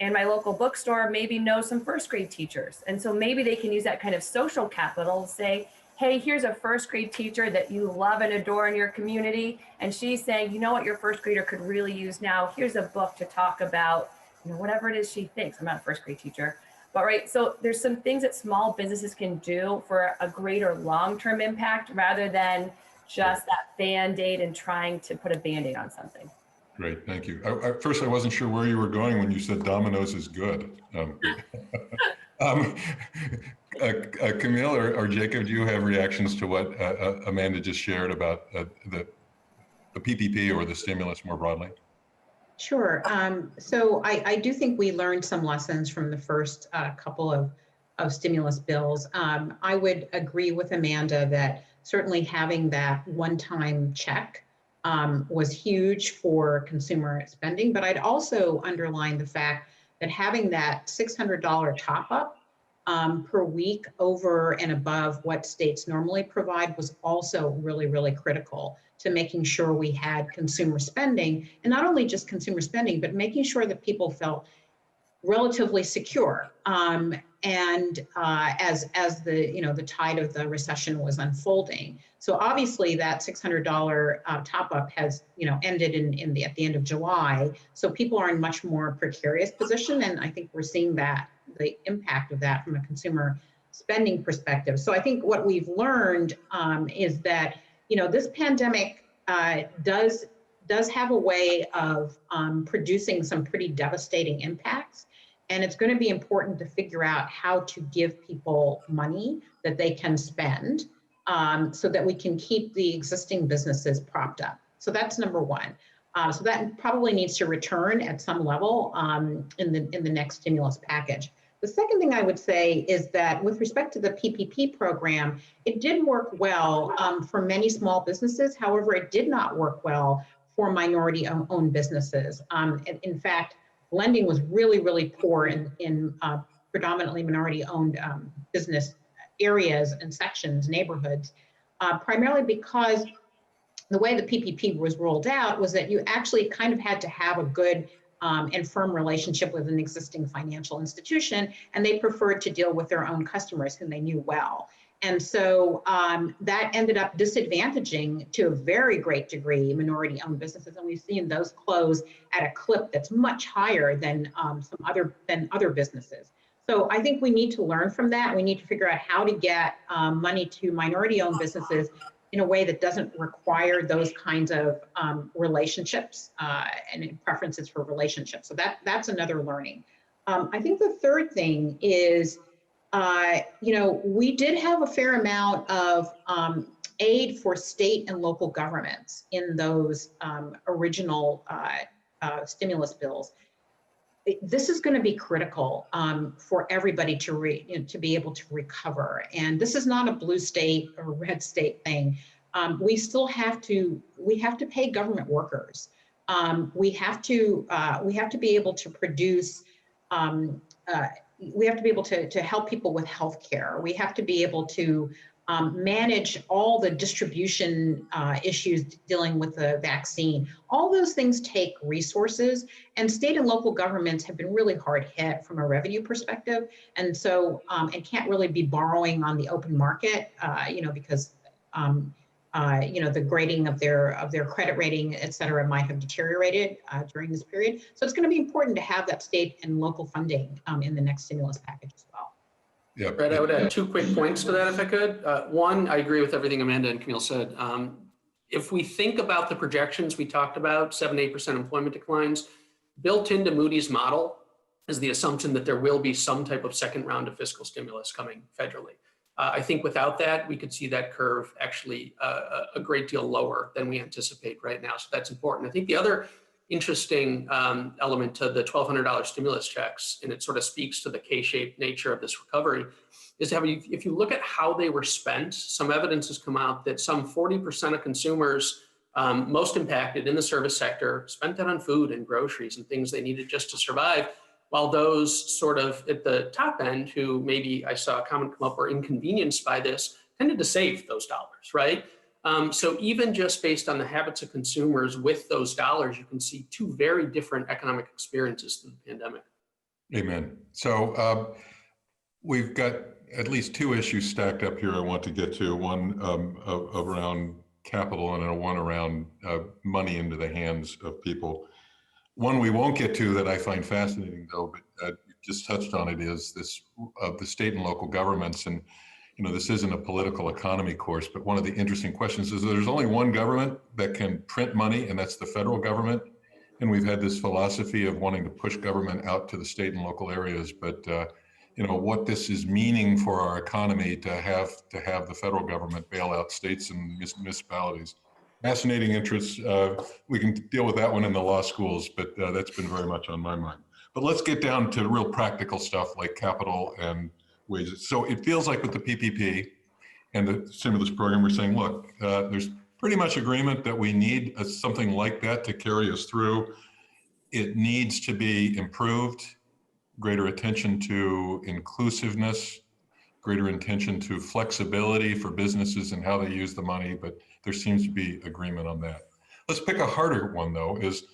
[SPEAKER 8] And my local bookstore maybe knows some first grade teachers. And so maybe they can use that kind of social capital to say, hey, here's a first grade teacher that you love and adore in your community. And she's saying, you know what your first grader could really use now? Here's a book to talk about, whatever it is she thinks. I'm not a first grade teacher, but right. So there's some things that small businesses can do for a greater long-term impact rather than just that Band-Aid and trying to put a Band-Aid on something.
[SPEAKER 5] Great, thank you. At first, I wasn't sure where you were going when you said Domino's is good. Camille or Jacob, do you have reactions to what Amanda just shared about the PPP or the stimulus more broadly?
[SPEAKER 7] Sure. So I do think we learned some lessons from the first couple of stimulus bills. I would agree with Amanda that certainly having that one-time check was huge for consumer spending. But I'd also underline the fact that having that $600 top-up per week over and above what states normally provide was also really, really critical to making sure we had consumer spending, and not only just consumer spending, but making sure that people felt relatively secure. As the tide of the recession was unfolding. So obviously that $600 top up has ended at the end of July. So people are in much more precarious position, and I think we're seeing the impact of that from a consumer spending perspective. So I think what we've learned is that this pandemic does have a way of producing some pretty devastating impacts. And it's going to be important to figure out how to give people money that they can spend so that we can keep the existing businesses propped up. So that's number one. So that probably needs to return at some level in the next stimulus package. The second thing I would say is that with respect to the PPP program, it did work well for many small businesses. However, it did not work well for minority-owned businesses. In fact, lending was really, really poor in predominantly minority-owned business areas and sections, neighborhoods, primarily because the way the PPP was rolled out was that you actually kind of had to have a good and firm relationship with an existing financial institution, and they preferred to deal with their own customers whom they knew well. And so that ended up disadvantaging to a very great degree minority-owned businesses, and we've seen those close at a clip that's much higher than other businesses. So I think we need to learn from that. We need to figure out how to get money to minority-owned businesses in a way that doesn't require those kinds of relationships and preferences for relationships. So that's another learning. I think the third thing is, we did have a fair amount of aid for state and local governments in those original stimulus bills. This is going to be critical for everybody to be able to recover. And this is not a blue state or red state thing. We have to pay government workers. We have to be able to produce. We have to be able to help people with healthcare. We have to be able to manage all the distribution issues dealing with the vaccine. All those things take resources, and state and local governments have been really hard hit from a revenue perspective, and so and can't really be borrowing on the open market, because the grading of their credit rating, et cetera, might have deteriorated during this period. So it's going to be important to have that state and local funding in the next stimulus package as well.
[SPEAKER 5] Yeah,
[SPEAKER 6] Brett, I would add 2 quick points to that if I could. One, I agree with everything Amanda and Camille said. If we think about the projections we talked about, 7-8% employment declines, built into Moody's model is the assumption that there will be some type of second round of fiscal stimulus coming federally. I think without that, we could see that curve actually a great deal lower than we anticipate right now. So that's important. I think the other interesting element to the $1,200 stimulus checks, and it sort of speaks to the K-shaped nature of this recovery, is if you look at how they were spent, some evidence has come out that some 40% of consumers most impacted in the service sector spent that on food and groceries and things they needed just to survive, while those sort of at the top end, who maybe I saw a comment come up, were inconvenienced by this, tended to save those dollars, right? So even just based on the habits of consumers with those dollars, you can see 2 very different economic experiences through the pandemic.
[SPEAKER 5] Amen. So we've got at least 2 issues stacked up here I want to get to, one around capital and one around money into the hands of people. One we won't get to that I find fascinating, though, but you just touched on it, is this of the state and local governments. And this isn't a political economy course, but one of the interesting questions is there's only one government that can print money, and that's the federal government. And we've had this philosophy of wanting to push government out to the state and local areas. But what this is meaning for our economy to have the federal government bail out states and municipalities. Fascinating interests. We can deal with that one in the law schools, but that's been very much on my mind. But let's get down to real practical stuff like capital and wages. So it feels like with the PPP, and the stimulus program, we're saying, look, there's pretty much agreement that we need something like that to carry us through. It needs to be improved, greater attention to inclusiveness, greater attention to flexibility for businesses and how they use the money, but there seems to be agreement on that. Let's pick a harder one though, is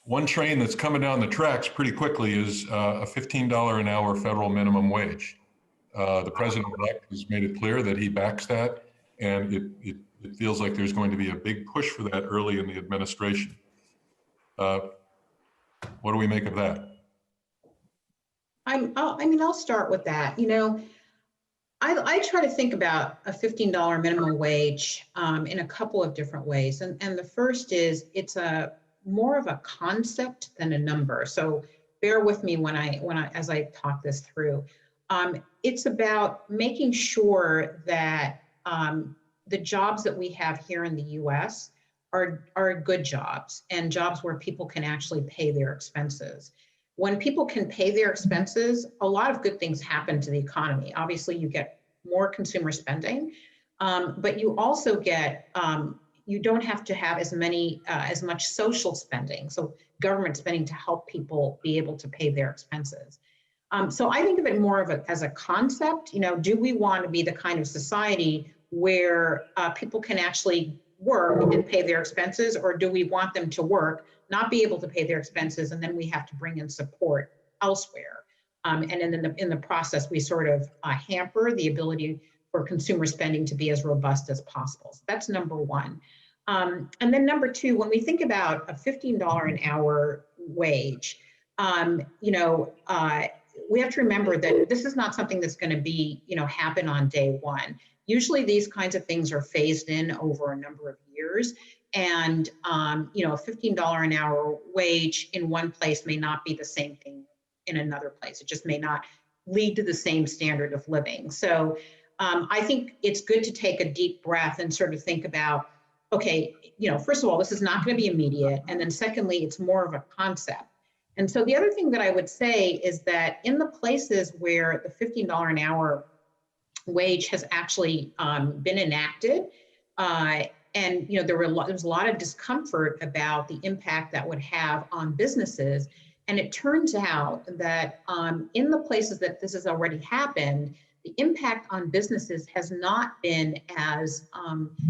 [SPEAKER 5] one train that's coming down the tracks pretty quickly is a $15 an hour federal minimum wage. The president-elect has made it clear that he backs that, and it feels like there's going to be a big push for that early in the administration. What do we make of that?
[SPEAKER 7] I'll start with that. You know, I try to think about a $15 minimum wage in a couple of different ways. And the first is it's more of a concept than a number. So bear with me as I talk this through. It's about making sure that the jobs that we have here in the US are good jobs and jobs where people can actually pay their expenses. When people can pay their expenses, a lot of good things happen to the economy. Obviously, you get more consumer spending, but you also get, you don't have to have as much social spending, so government spending to help people be able to pay their expenses. So I think of it more as a concept. You know, do we want to be the kind of society where people can actually work and pay their expenses, or do we want them to work, not be able to pay their expenses, and then we have to bring in support elsewhere? And in the process, we sort of hamper the ability for consumer spending to be as robust as possible. So that's number one. And then number two, when we think about a $15 an hour wage, we have to remember that this is not something that's going to be, happen on day one. Usually these kinds of things are phased in over a number of years. And, a $15 an hour wage in one place may not be the same thing in another place. It just may not lead to the same standard of living. So I think it's good to take a deep breath and sort of think about, okay, first of all, this is not going to be immediate. And then secondly, it's more of a concept. And so the other thing that I would say is that in the places where the $15 an hour wage has actually been enacted, and there was a lot of discomfort about the impact that would have on businesses. And it turns out that in the places that this has already happened, the impact on businesses has not been as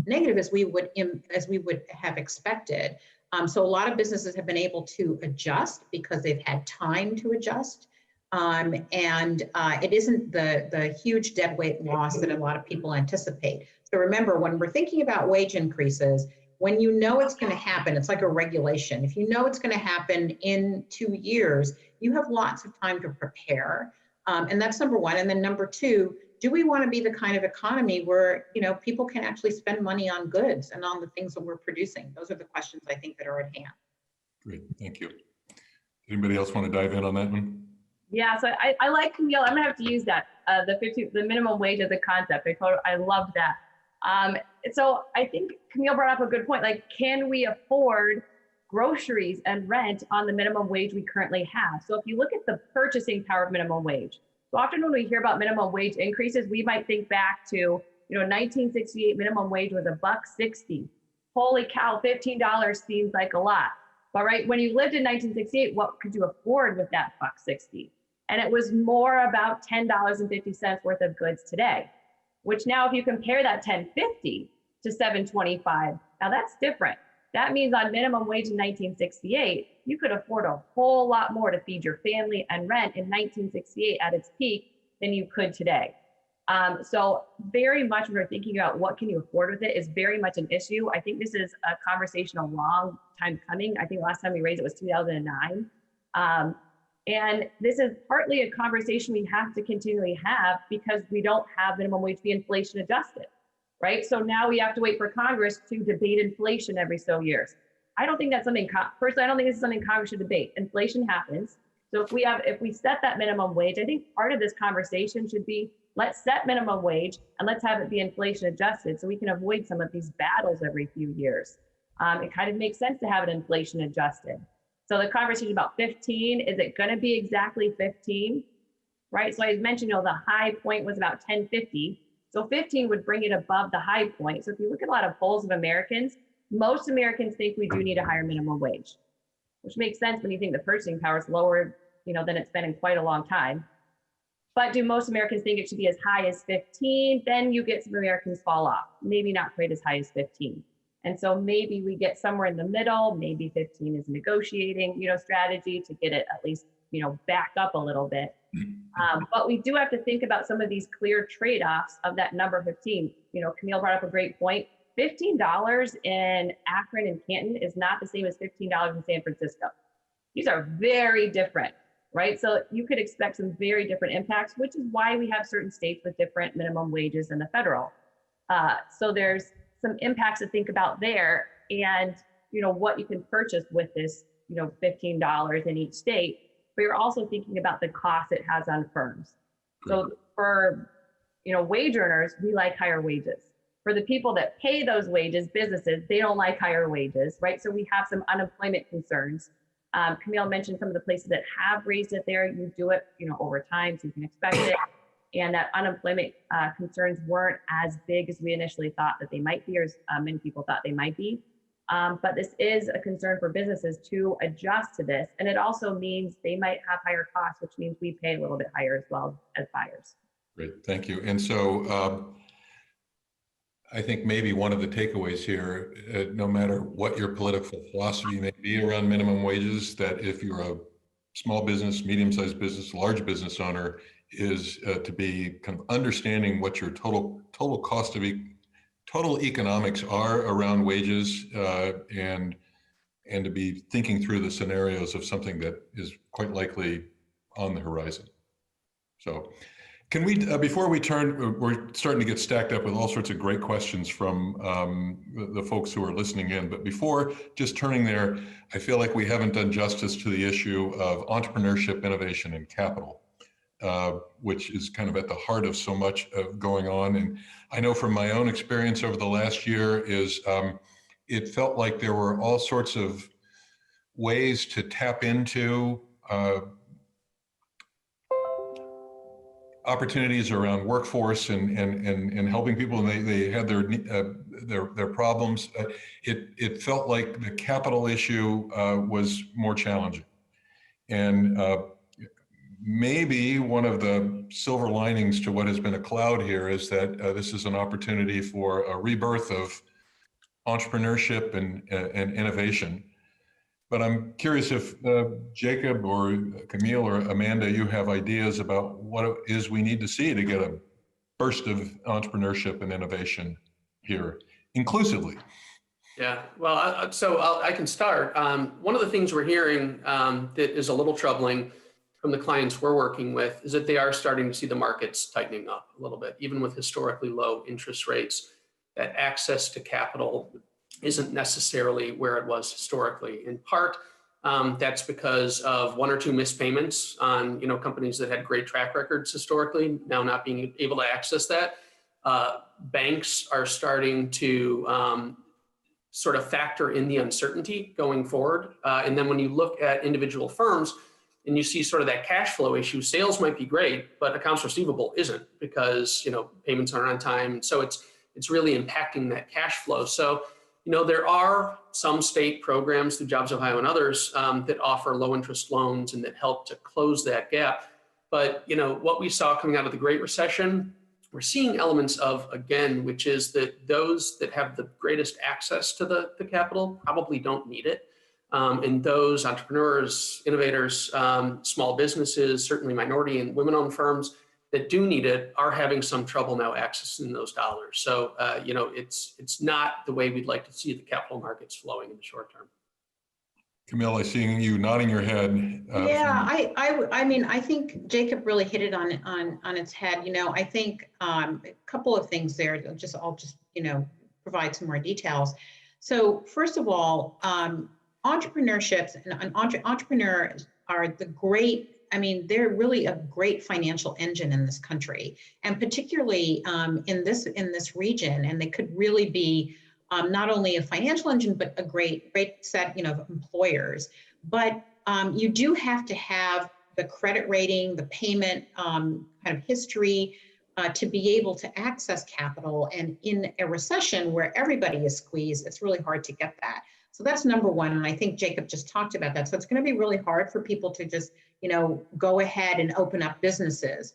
[SPEAKER 7] negative as we would have expected. So a lot of businesses have been able to adjust because they've had time to adjust. And it isn't the huge deadweight loss that a lot of people anticipate. So remember, when we're thinking about wage increases, when you know it's going to happen, it's like a regulation. If you know it's going to happen in 2 years, you have lots of time to prepare. And that's number one. And then number two, do we want to be the kind of economy where, people can actually spend money on goods and on the things that we're producing? Those are the questions I think that are at hand.
[SPEAKER 5] Great, thank you. Anybody else want to dive in on that one?
[SPEAKER 8] Yeah, so I like Camille. I'm gonna have to use that the minimum wage as a concept. I love that. So I think Camille brought up a good point. Like, can we afford groceries and rent on the minimum wage we currently have? So if you look at the purchasing power of minimum wage, so often when we hear about minimum wage increases, we might think back to 1968 minimum wage was $1.60. Holy cow, $15 seems like a lot. But right, when you lived in 1968, what could you afford with that $1.60? And it was more about $10.50 worth of goods today, which now if you compare that $10.50 to $7.25, now that's different. That means on minimum wage in 1968, you could afford a whole lot more to feed your family and rent in 1968 at its peak than you could today. So very much when we're thinking about what can you afford with it is very much an issue. I think this is a conversation a long time coming. I think last time we raised it was 2009. And this is partly a conversation we have to continually have because we don't have minimum wage be inflation adjusted, right? So now we have to wait for Congress to debate inflation every so years. I don't think that's something, personally, I don't think this is something Congress should debate. Inflation happens. So if we set that minimum wage, I think part of this conversation should be, let's set minimum wage and let's have it be inflation adjusted so we can avoid some of these battles every few years. It kind of makes sense to have it inflation adjusted. So the conversation about 15, is it going to be exactly 15? Right? So I mentioned, the high point was about 10.50. So 15 would bring it above the high point. So if you look at a lot of polls of Americans, most Americans think we do need a higher minimum wage, which makes sense when you think the purchasing power is lower, than it's been in quite a long time. But do most Americans think it should be as high as 15? Then you get some Americans fall off, maybe not quite as high as 15. And so maybe we get somewhere in the middle, maybe 15 is a negotiating, strategy to get it at least, back up a little bit. But we do have to think about some of these clear trade-offs of that number 15. Camille brought up a great point. $15 in Akron and Canton is not the same as $15 in San Francisco. These are very different, right? So you could expect some very different impacts, which is why we have certain states with different minimum wages than the federal. So there's some impacts to think about there, and what you can purchase with this, $15 in each state. But you're also thinking about the cost it has on firms. So for wage earners, we like higher wages. For the people that pay those wages, businesses, they don't like higher wages, right? So we have some unemployment concerns. Camille mentioned some of the places that have raised it there. You do it, over time, so you can expect it. And that unemployment concerns weren't as big as we initially thought that they might be, or as many people thought they might be. But this is a concern for businesses to adjust to this. And it also means they might have higher costs, which means we pay a little bit higher as well as buyers.
[SPEAKER 5] Great, thank you. And so I think maybe one of the takeaways here, no matter what your political philosophy may be around minimum wages, that if you're a small business, medium-sized business, large business owner, is to be kind of understanding what your total cost of total economics are around wages, and to be thinking through the scenarios of something that is quite likely on the horizon. So can we, before we turn, we're starting to get stacked up with all sorts of great questions from the folks who are listening in, but before just turning there, I feel like we haven't done justice to the issue of entrepreneurship, innovation, and capital, which is kind of at the heart of so much going on. And I know from my own experience over the last year is it felt like there were all sorts of ways to tap into opportunities around workforce and helping people, and they had their problems. It felt like the capital issue was more challenging, and maybe one of the silver linings to what has been a cloud here is that this is an opportunity for a rebirth of entrepreneurship and innovation. But I'm curious if Jacob or Camille or Amanda, you have ideas about what it is we need to see to get a burst of entrepreneurship and innovation here, inclusively.
[SPEAKER 6] Yeah, well, I can start. One of the things we're hearing that is a little troubling from the clients we're working with is that they are starting to see the markets tightening up a little bit, even with historically low interest rates. That access to capital isn't necessarily where it was historically. In part, that's because of one or two missed payments on companies that had great track records historically, now not being able to access that. Banks are starting to sort of factor in the uncertainty going forward. And then when you look at individual firms and you see sort of that cash flow issue, sales might be great, but accounts receivable isn't because payments aren't on time. And so it's really impacting that cash flow. So there are some state programs through Jobs Ohio and others that offer low interest loans and that help to close that gap. But what we saw coming out of the Great Recession, we're seeing elements of, again, which is that those that have the greatest access to the capital probably don't need it. And those entrepreneurs, innovators, small businesses, certainly minority and women-owned firms that do need it are having some trouble now accessing those dollars. So, it's not the way we'd like to see the capital markets flowing in the short term.
[SPEAKER 5] Camille, I see you nodding your head.
[SPEAKER 7] Yeah, I mean, I think Jacob really hit it on its head. I think a couple of things there. I'll just provide some more details. So first of all, entrepreneurships and entrepreneurs are they're really a great financial engine in this country, and particularly in this region. And they could really be not only a financial engine, but a great set of employers. But you do have to have the credit rating, the payment kind of history, to be able to access capital. And in a recession where everybody is squeezed, it's really hard to get that. So that's number one. And I think Jacob just talked about that. So it's going to be really hard for people to just, go ahead and open up businesses.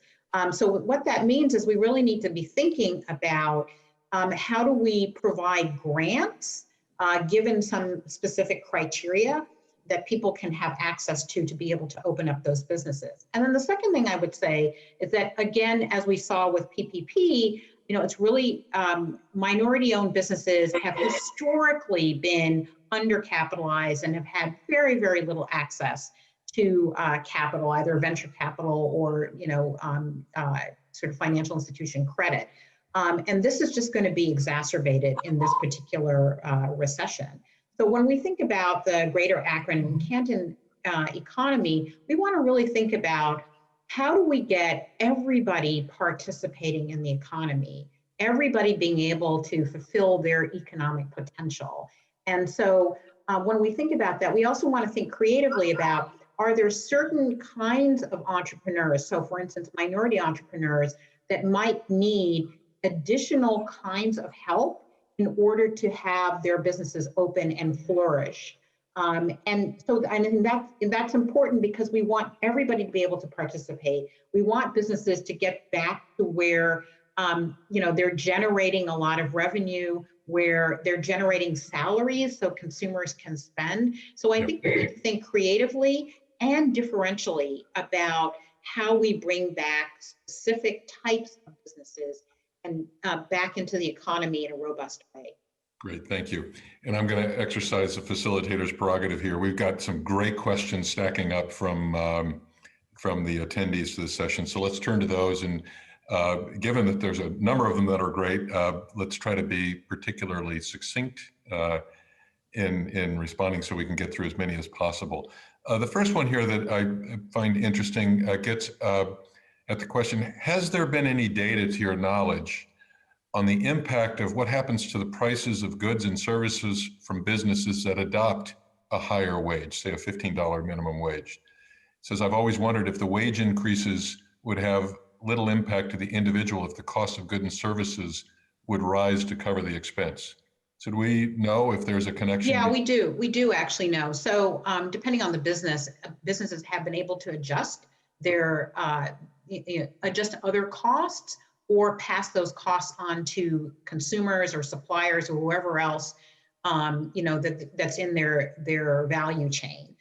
[SPEAKER 7] So what that means is we really need to be thinking about how do we provide grants given some specific criteria that people can have access to be able to open up those businesses. And then the second thing I would say is that, again, as we saw with PPP, it's really minority-owned businesses have historically been undercapitalized and have had very, very little access to capital, either venture capital or sort of financial institution credit. And this is just going to be exacerbated in this particular recession. So when we think about the greater Akron and Canton economy, we want to really think about how do we get everybody participating in the economy, everybody being able to fulfill their economic potential. And so when we think about that, we also want to think creatively about, are there certain kinds of entrepreneurs, so for instance, minority entrepreneurs, that might need additional kinds of help in order to have their businesses open and flourish. And that's important because we want everybody to be able to participate. We want businesses to get back to where they're generating a lot of revenue, where they're generating salaries so consumers can spend. So I think we need to think creatively and differentially about how we bring back specific types of businesses and back into the economy in a robust way.
[SPEAKER 5] Great, thank you. And I'm going to exercise the facilitator's prerogative here. We've got some great questions stacking up from the attendees to this session. So let's turn to those. And given that there's a number of them that are great, let's try to be particularly succinct in responding so we can get through as many as possible. The first one here that I find interesting gets at the question, has there been any data to your knowledge on the impact of what happens to the prices of goods and services from businesses that adopt a higher wage, say a $15 minimum wage? It says, I've always wondered if the wage increases would have little impact to the individual if the cost of goods and services would rise to cover the expense. So do we know if there's a connection?
[SPEAKER 7] Yeah, we do. We do actually know. So depending on the business, businesses have been able to adjust their adjust other costs or pass those costs on to consumers or suppliers or whoever else that's in their value chain.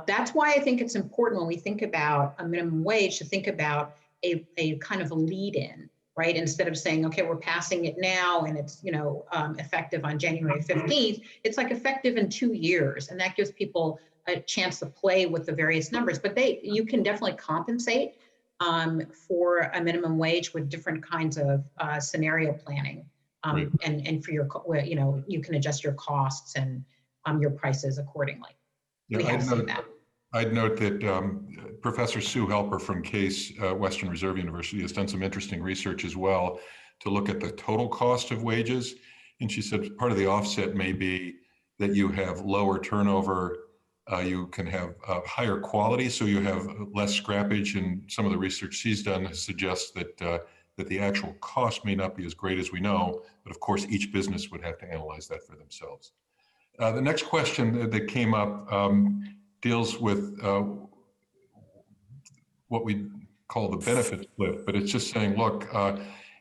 [SPEAKER 7] That's why I think it's important when we think about a minimum wage to think about a kind of a lead-in, right? Instead of saying, okay, we're passing it now and it's effective on January 15th, it's like effective in 2 years, and that gives people a chance to play with the various numbers. But you can definitely compensate for a minimum wage with different kinds of scenario planning,
[SPEAKER 5] Right.
[SPEAKER 7] and for your, you can adjust your costs and your prices accordingly.
[SPEAKER 5] Yeah,
[SPEAKER 7] We have seen that.
[SPEAKER 5] I'd note that Professor Sue Helper from Case Western Reserve University has done some interesting research as well to look at the total cost of wages. And she said part of the offset may be that you have lower turnover, you can have higher quality, so you have less scrappage. And some of the research she's done suggests that that the actual cost may not be as great as we know, but of course each business would have to analyze that for themselves. The next question that came up deals with what we call the benefit split, but it's just saying, look,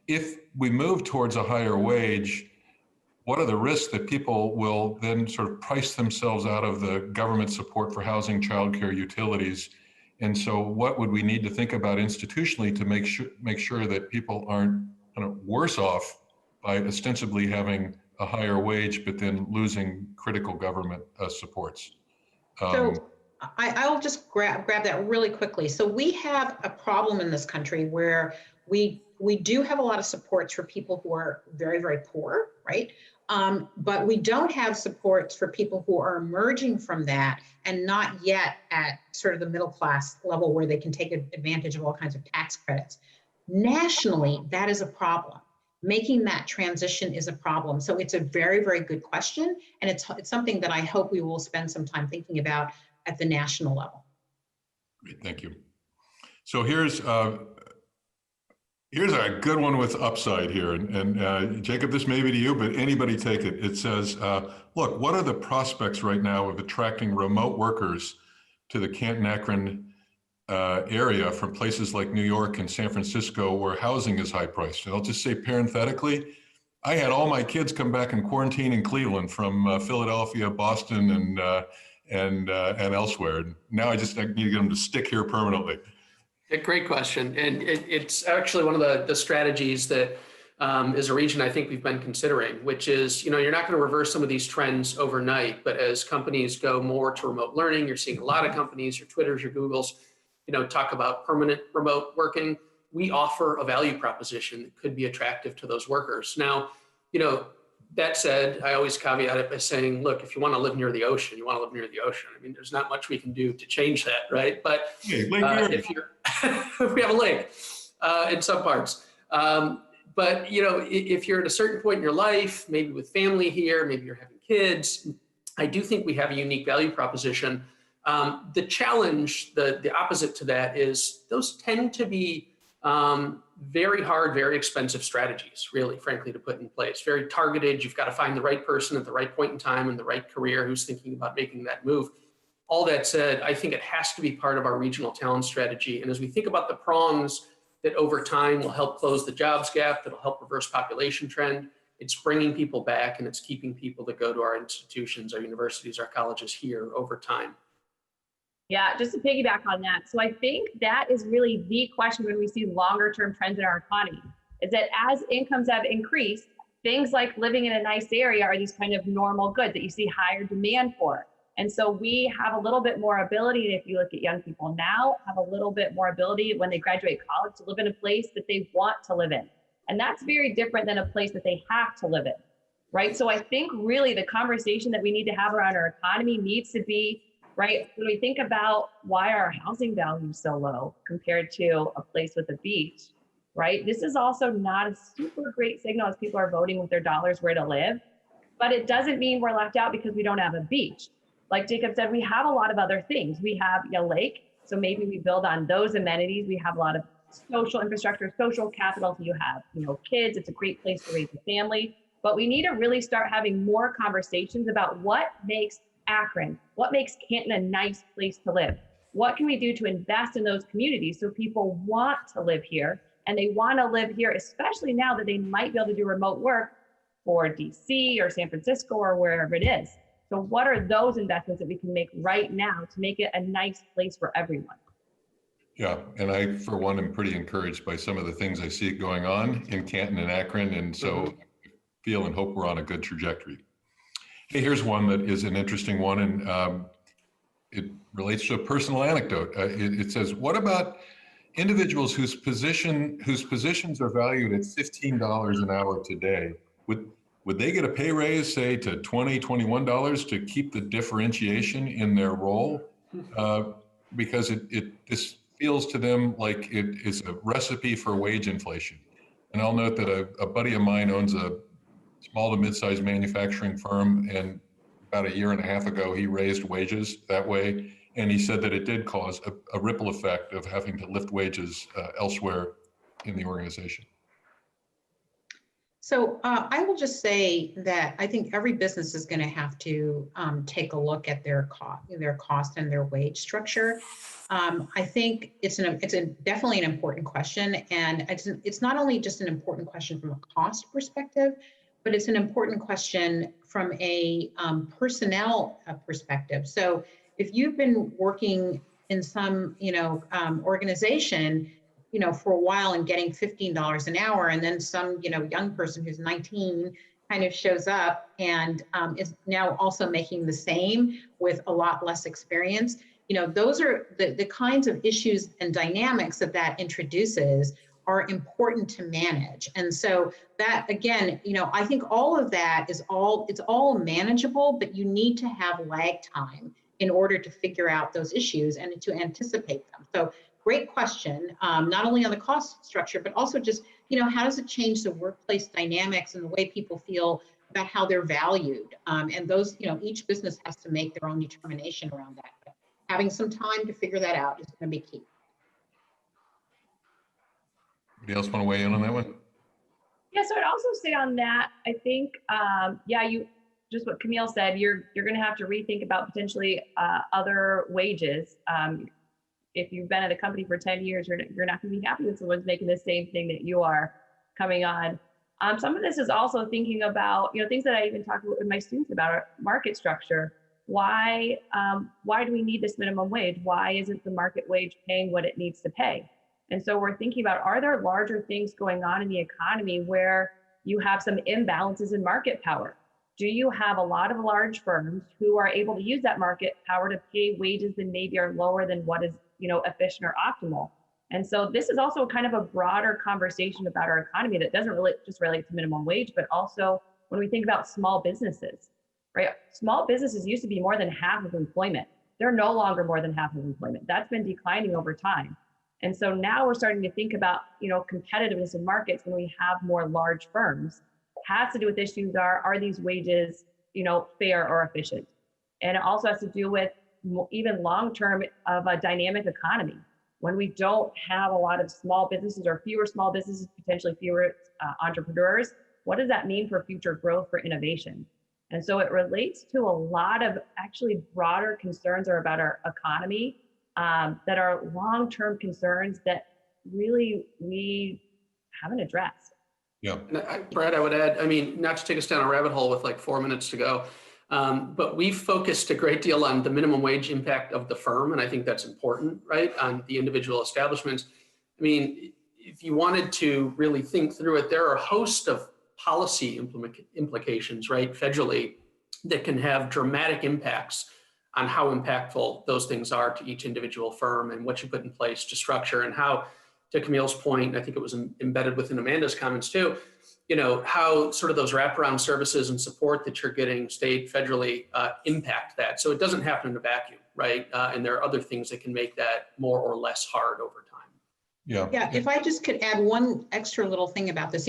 [SPEAKER 5] if we move towards a higher wage, what are the risks that people will then sort of price themselves out of the government support for housing, childcare, utilities? And so what would we need to think about institutionally to make sure that people aren't kind of worse off by ostensibly having a higher wage, but then losing critical government supports?
[SPEAKER 7] So I'll just grab that really quickly. So we have a problem in this country where we do have a lot of supports for people who are very, very poor, right? But we don't have supports for people who are emerging from that and not yet at sort of the middle class level where they can take advantage of all kinds of tax credits. Nationally, that is a problem. Making that transition is a problem. So it's a very, very good question. And it's something that I hope we will spend some time thinking about at the national level.
[SPEAKER 5] Great, thank you. So here's Here's a good one with upside here. And Jacob, this may be to you, but anybody take it. It says, look, what are the prospects right now of attracting remote workers to the Canton-Akron area from places like New York and San Francisco where housing is high priced? And I'll just say parenthetically, I had all my kids come back and quarantine in Cleveland from Philadelphia, Boston, and elsewhere. And now I need to get them to stick here permanently.
[SPEAKER 6] A great question. And it's actually one of the strategies that is a region I think we've been considering, which is, you're not going to reverse some of these trends overnight, but as companies go more to remote learning, you're seeing a lot of companies, your Twitters, your Googles, talk about permanent remote working. We offer a value proposition that could be attractive to those workers. Now, that said, I always caveat it by saying, look, if you want to live near the ocean, you want to live near the ocean. I mean, there's not much we can do to change that, right? But if we have a lake in some parts. But, if you're at a certain point in your life, maybe with family here, maybe you're having kids, I do think we have a unique value proposition. The challenge, the opposite to that is those tend to be very hard, very expensive strategies, really, frankly, to put in place. Very targeted. You've got to find the right person at the right point in time in the right career who's thinking about making that move. All that said, I think it has to be part of our regional talent strategy. And as we think about the prongs that over time will help close the jobs gap, that'll help reverse population trend, it's bringing people back and it's keeping people that go to our institutions, our universities, our colleges here over time.
[SPEAKER 8] Yeah, just to piggyback on that. So I think that is really the question when we see longer term trends in our economy, is that as incomes have increased, things like living in a nice area are these kind of normal goods that you see higher demand for. And so we have a little bit more ability, if you look at young people now, have a little bit more ability when they graduate college to live in a place that they want to live in. And that's very different than a place that they have to live in, right? So I think really the conversation that we need to have around our economy needs to be, right, when we think about why our housing value is so low compared to a place with a beach, right? This is also not a super great signal as people are voting with their dollars where to live, but it doesn't mean we're left out because we don't have a beach. Like Jacob said, we have a lot of other things. We have a lake, so maybe we build on those amenities. We have a lot of social infrastructure, social capital. So you have, kids, it's a great place to raise a family, but we need to really start having more conversations about what makes Akron, what makes Canton a nice place to live? What can we do to invest in those communities so people want to live here and they want to live here, especially now that they might be able to do remote work for DC or San Francisco or wherever it is. So what are those investments that we can make right now to make it a nice place for everyone?
[SPEAKER 5] Yeah, and I, for one, am pretty encouraged by some of the things I see going on in Canton and Akron, and so I feel and hope we're on a good trajectory. Hey, here's one that is an interesting one, and it relates to a personal anecdote. It says, what about individuals whose positions are valued at $15 an hour today? Would they get a pay raise, say, to $20, $21 to keep the differentiation in their role? Because this feels to them like it is a recipe for wage inflation. And I'll note that a buddy of mine owns a small to mid-sized manufacturing firm, and about a year and a half ago, he raised wages that way. And he said that it did cause a ripple effect of having to lift wages elsewhere in the organization.
[SPEAKER 7] So I will just say that I think every business is going to have to take a look at their cost and their wage structure. I think it's definitely an important question, and it's not only just an important question from a cost perspective, but it's an important question from a personnel perspective. So if you've been working in some organization for a while and getting $15 an hour, and then some young person who's 19 kind of shows up and is now also making the same with a lot less experience, those are the kinds of issues and dynamics that introduces are important to manage. And so that, again, I think all of that it's all manageable, but you need to have lag time in order to figure out those issues and to anticipate them. So great question, not only on the cost structure, but also just, how does it change the workplace dynamics and the way people feel about how they're valued? And those, each business has to make their own determination around that. But having some time to figure that out is going to be key.
[SPEAKER 5] Anybody else want to weigh in on that one?
[SPEAKER 8] Yeah, so I'd also say on that, I think, you just what Camille said, you're going to have to rethink about potentially other wages. If you've been at a company for 10 years, you're not going to be happy with someone's making the same thing that you are coming on. Some of this is also thinking about, things that I even talk with my students about market structure. Why do we need this minimum wage? Why isn't the market wage paying what it needs to pay? And so we're thinking about, are there larger things going on in the economy where you have some imbalances in market power? Do you have a lot of large firms who are able to use that market power to pay wages that maybe are lower than what is, efficient or optimal? And so this is also kind of a broader conversation about our economy that doesn't really just relate to minimum wage, but also when we think about small businesses, right? Small businesses used to be more than half of employment. They're no longer more than half of employment. That's been declining over time. And so now we're starting to think about, competitiveness in markets when we have more large firms. It has to do with issues are these wages, fair or efficient? And it also has to do with even long-term of a dynamic economy. When we don't have a lot of small businesses or fewer small businesses, potentially fewer entrepreneurs, what does that mean for future growth, for innovation? And so it relates to a lot of actually broader concerns are about our economy that are long-term concerns that really we haven't addressed.
[SPEAKER 5] Yeah.
[SPEAKER 6] And Brad, I would add, not to take us down a rabbit hole with like 4 minutes to go, but we've focused a great deal on the minimum wage impact of the firm. And I think that's important, right? On the individual establishments. If you wanted to really think through it, there are a host of policy implications, right, federally, that can have dramatic impacts on how impactful those things are to each individual firm and what you put in place to structure, and how, to Camille's point, I think it was embedded within Amanda's comments too, how sort of those wraparound services and support that you're getting state, federally impact that. So it doesn't happen in a vacuum, right? And there are other things that can make that more or less hard over time.
[SPEAKER 5] Yeah.
[SPEAKER 7] Yeah, if I just could add one extra little thing about this,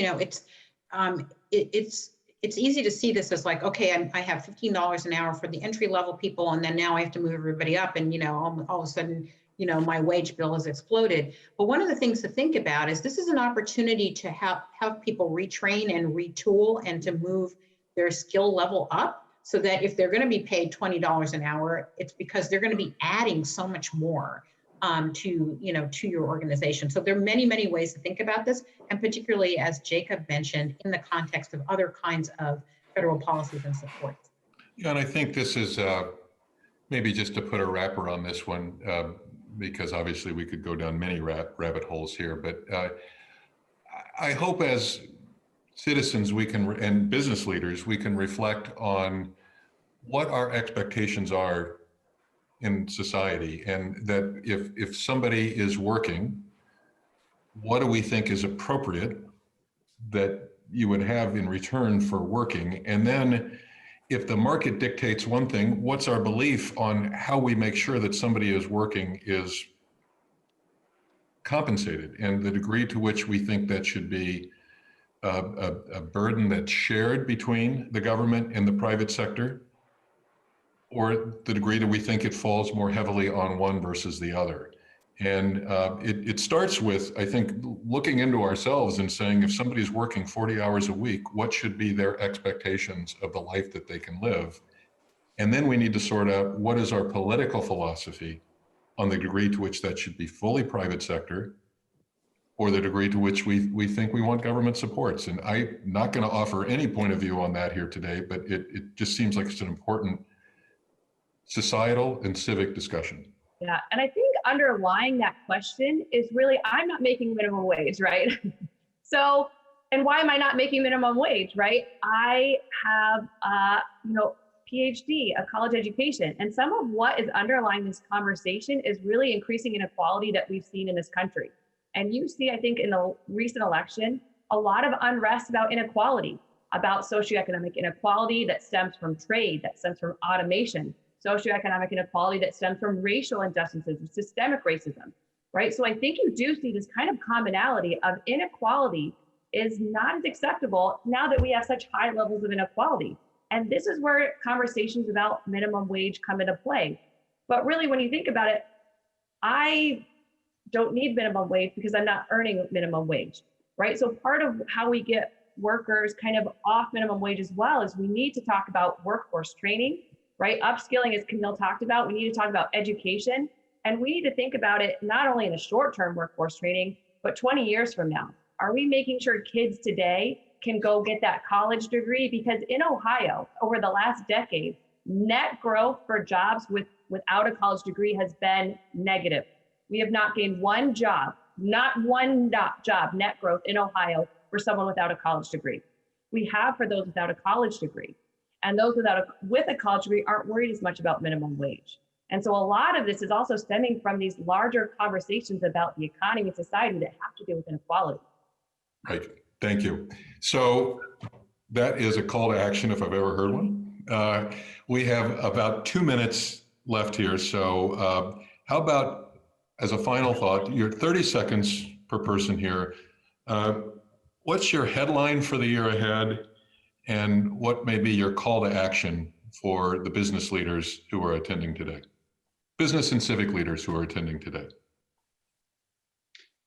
[SPEAKER 7] it's easy to see this as like, okay, I have $15 an hour for the entry level people, and then now I have to move everybody up, and all of a sudden, my wage bill has exploded. But one of the things to think about is this is an opportunity to have people retrain and retool and to move their skill level up, so that if they're going to be paid $20 an hour, it's because they're going to be adding so much more to your organization. So there are many, many ways to think about this, and particularly, as Jacob mentioned, in the context of other kinds of federal policies and supports.
[SPEAKER 5] Yeah, and I think this is maybe just to put a wrapper on this one, because obviously we could go down many rabbit holes here, but I hope as citizens and business leaders, we can reflect on what our expectations are in society, and that if somebody is working, what do we think is appropriate that you would have in return for working? And then if the market dictates one thing, what's our belief on how we make sure that somebody is working is compensated, and the degree to which we think that should be a burden that's shared between the government and the private sector, or the degree that we think it falls more heavily on one versus the other. And it starts with, I think, looking into ourselves and saying, if somebody's working 40 hours a week, what should be their expectations of the life that they can live? And then we need to sort out, what is our political philosophy on the degree to which that should be fully private sector, or the degree to which we think we want government supports. And I'm not going to offer any point of view on that here today, but it just seems like it's an important societal and civic discussion.
[SPEAKER 8] Yeah, and I think underlying that question is really, I'm not making minimum wage, right? So, and why am I not making minimum wage, right? I have PhD, a college education, and some of what is underlying this conversation is really increasing inequality that we've seen in this country. And you see, I think in the recent election, a lot of unrest about inequality, about socioeconomic inequality that stems from trade, that stems from automation, socioeconomic inequality that stems from racial injustices and systemic racism, right? So I think you do see this kind of commonality of inequality is not as acceptable now that we have such high levels of inequality. And this is where conversations about minimum wage come into play. But really, when you think about it, I don't need minimum wage because I'm not earning minimum wage, right? So part of how we get workers kind of off minimum wage as well is we need to talk about workforce training, right? Upskilling, as Camille talked about, we need to talk about education, and we need to think about it not only in the short-term workforce training, but 20 years from now. Are we making sure kids today can go get that college degree? Because in Ohio, over the last decade, net growth for jobs without a college degree has been negative. We have not gained one job, not one job net growth in Ohio for someone without a college degree. We have for those without a college degree. And those with a college degree aren't worried as much about minimum wage. And so a lot of this is also stemming from these larger conversations about the economy and society that have to do with inequality.
[SPEAKER 5] Right, thank you. So that is a call to action if I've ever heard one. We have about 2 minutes left here. So how about, as a final thought, your 30 seconds per person here, what's your headline for the year ahead, and what may be your call to action for the business leaders who are attending today? Business and civic leaders who are attending today.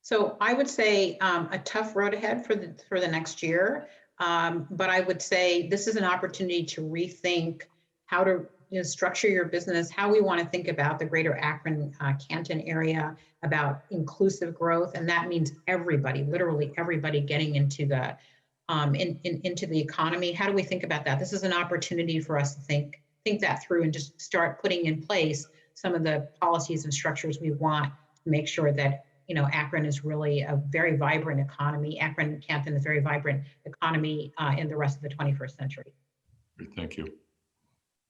[SPEAKER 7] So I would say a tough road ahead for the next year, but I would say this is an opportunity to rethink how to structure your business, how we want to think about the greater Akron Canton area, about inclusive growth, and that means everybody, literally everybody, getting into the into the economy. How do we think about that? This is an opportunity for us to think that through and just start putting in place some of the policies and structures we want to make sure that Akron is really a very vibrant economy. Akron Canton is a very vibrant economy in the rest of the 21st century.
[SPEAKER 5] Great, thank you.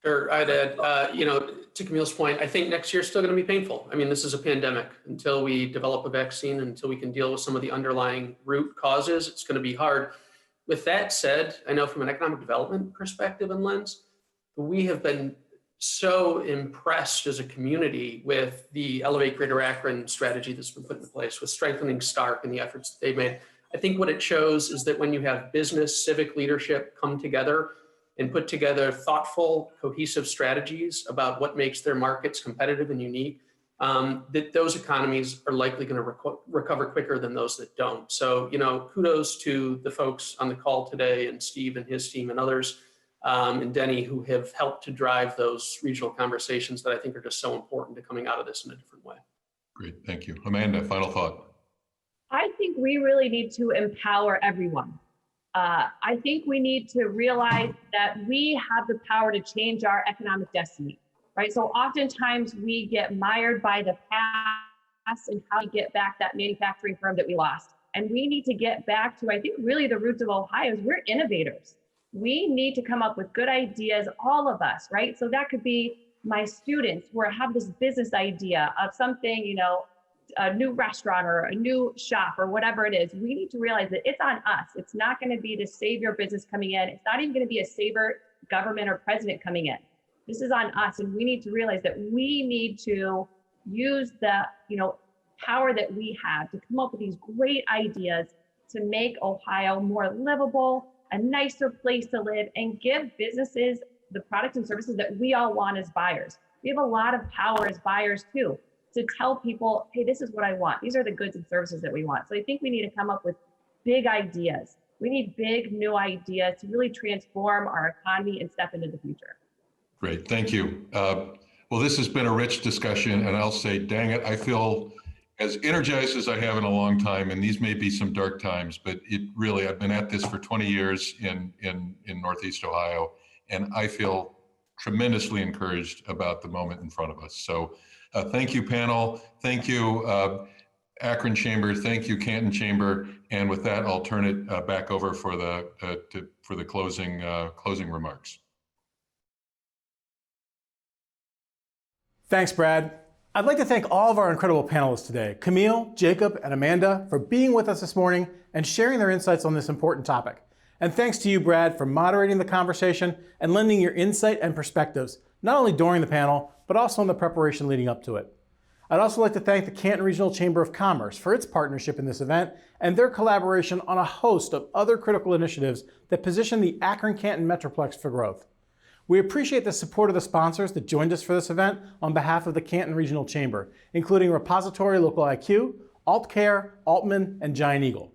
[SPEAKER 6] Sure, I'd add, to Camille's point, I think next year's still going to be painful. I mean, this is a pandemic. Until we develop a vaccine, until we can deal with some of the underlying root causes, it's going to be hard. With that said, I know from an economic development perspective and lens, we have been so impressed as a community with the Elevate Greater Akron strategy that's been put in place, with strengthening Stark and the efforts that they've made. I think what it shows is that when you have business, civic leadership come together and put together thoughtful, cohesive strategies about what makes their markets competitive and unique, that those economies are likely going to recover quicker than those that don't. So, kudos to the folks on the call today, and Steve and his team and others, and Denny, who have helped to drive those regional conversations that I think are just so important to coming out of this in a different way.
[SPEAKER 5] Great, thank you. Amanda, final thought.
[SPEAKER 8] I think we really need to empower everyone. I think we need to realize that we have the power to change our economic destiny, right? So oftentimes we get mired by the past and how to get back that manufacturing firm that we lost. And we need to get back to, I think, really the roots of Ohio is we're innovators. We need to come up with good ideas, all of us, right? So that could be my students who have this business idea of something, a new restaurant or a new shop or whatever it is. We need to realize that it's on us. It's not going to be the savior business coming in. It's not even going to be a savior government or president coming in. This is on us. And we need to realize that we need to use the, power that we have to come up with these great ideas to make Ohio more livable, a nicer place to live, and give businesses the products and services that we all want as buyers. We have a lot of power as buyers too, to tell people, hey, this is what I want. These are the goods and services that we want. So I think we need to come up with big ideas. We need big new ideas to really transform our economy and step into the future.
[SPEAKER 5] Great, thank you. Well, this has been a rich discussion, and I'll say, dang it, I feel as energized as I have in a long time, and these may be some dark times, but I've been at this for 20 years in Northeast Ohio, and I feel tremendously encouraged about the moment in front of us. So thank you, panel. Thank you, Akron Chamber. Thank you, Canton Chamber. And with that, I'll turn it back over for the closing remarks.
[SPEAKER 2] Thanks, Brad. I'd like to thank all of our incredible panelists today, Camille, Jacob, and Amanda, for being with us this morning and sharing their insights on this important topic. And thanks to you, Brad, for moderating the conversation and lending your insight and perspectives, not only during the panel, but also in the preparation leading up to it. I'd also like to thank the Canton Regional Chamber of Commerce for its partnership in this event and their collaboration on a host of other critical initiatives that position the Akron-Canton Metroplex for growth. We appreciate the support of the sponsors that joined us for this event on behalf of the Canton Regional Chamber, including Repository Local IQ, Altcare, Altman, and Giant Eagle.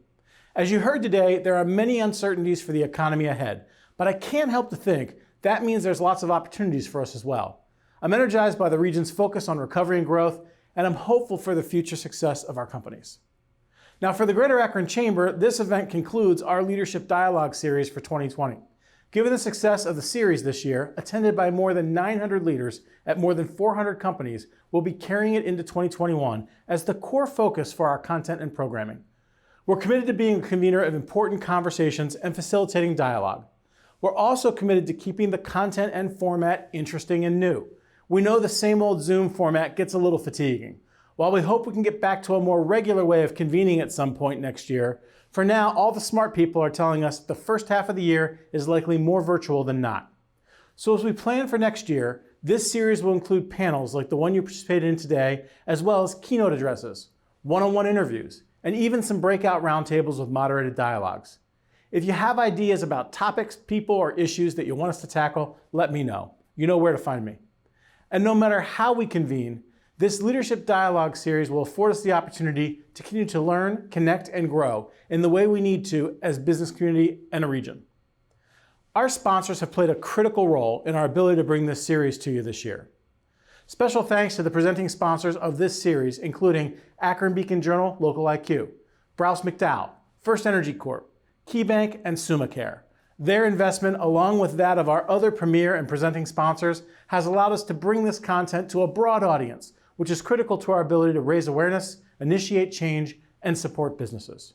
[SPEAKER 2] As you heard today, there are many uncertainties for the economy ahead, but I can't help to think that means there's lots of opportunities for us as well. I'm energized by the region's focus on recovery and growth, and I'm hopeful for the future success of our companies. Now, for the Greater Akron Chamber, this event concludes our Leadership Dialogue series for 2020. Given the success of the series this year, attended by more than 900 leaders at more than 400 companies, we'll be carrying it into 2021 as the core focus for our content and programming. We're committed to being a convener of important conversations and facilitating dialogue. We're also committed to keeping the content and format interesting and new. We know the same old Zoom format gets a little fatiguing. While we hope we can get back to a more regular way of convening at some point next year, for now, all the smart people are telling us the first half of the year is likely more virtual than not. So as we plan for next year, this series will include panels like the one you participated in today, as well as keynote addresses, one-on-one interviews, and even some breakout roundtables with moderated dialogues. If you have ideas about topics, people, or issues that you want us to tackle, let me know. You know where to find me. And no matter how we convene, this Leadership Dialogue series will afford us the opportunity to continue to learn, connect, and grow in the way we need to as business community and a region. Our sponsors have played a critical role in our ability to bring this series to you this year. Special thanks to the presenting sponsors of this series, including Akron Beacon Journal, Local IQ, Browse McDowell, First Energy Corp, KeyBank, and SummaCare. Their investment, along with that of our other premier and presenting sponsors, has allowed us to bring this content to a broad audience, which is critical to our ability to raise awareness, initiate change, and support businesses.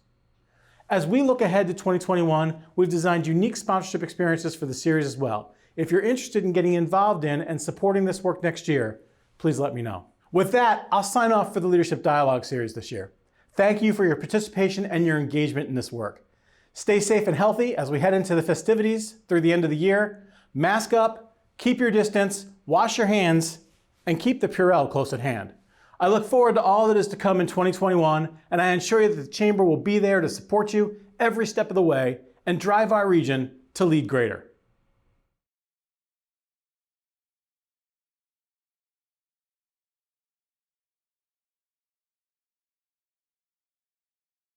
[SPEAKER 2] As we look ahead to 2021, we've designed unique sponsorship experiences for the series as well. If you're interested in getting involved in and supporting this work next year, please let me know. With that, I'll sign off for the Leadership Dialogue series this year. Thank you for your participation and your engagement in this work. Stay safe and healthy as we head into the festivities through the end of the year. Mask up, keep your distance, wash your hands, and keep the Purell close at hand. I look forward to all that is to come in 2021, and I assure you that the Chamber will be there to support you every step of the way and drive our region to lead greater.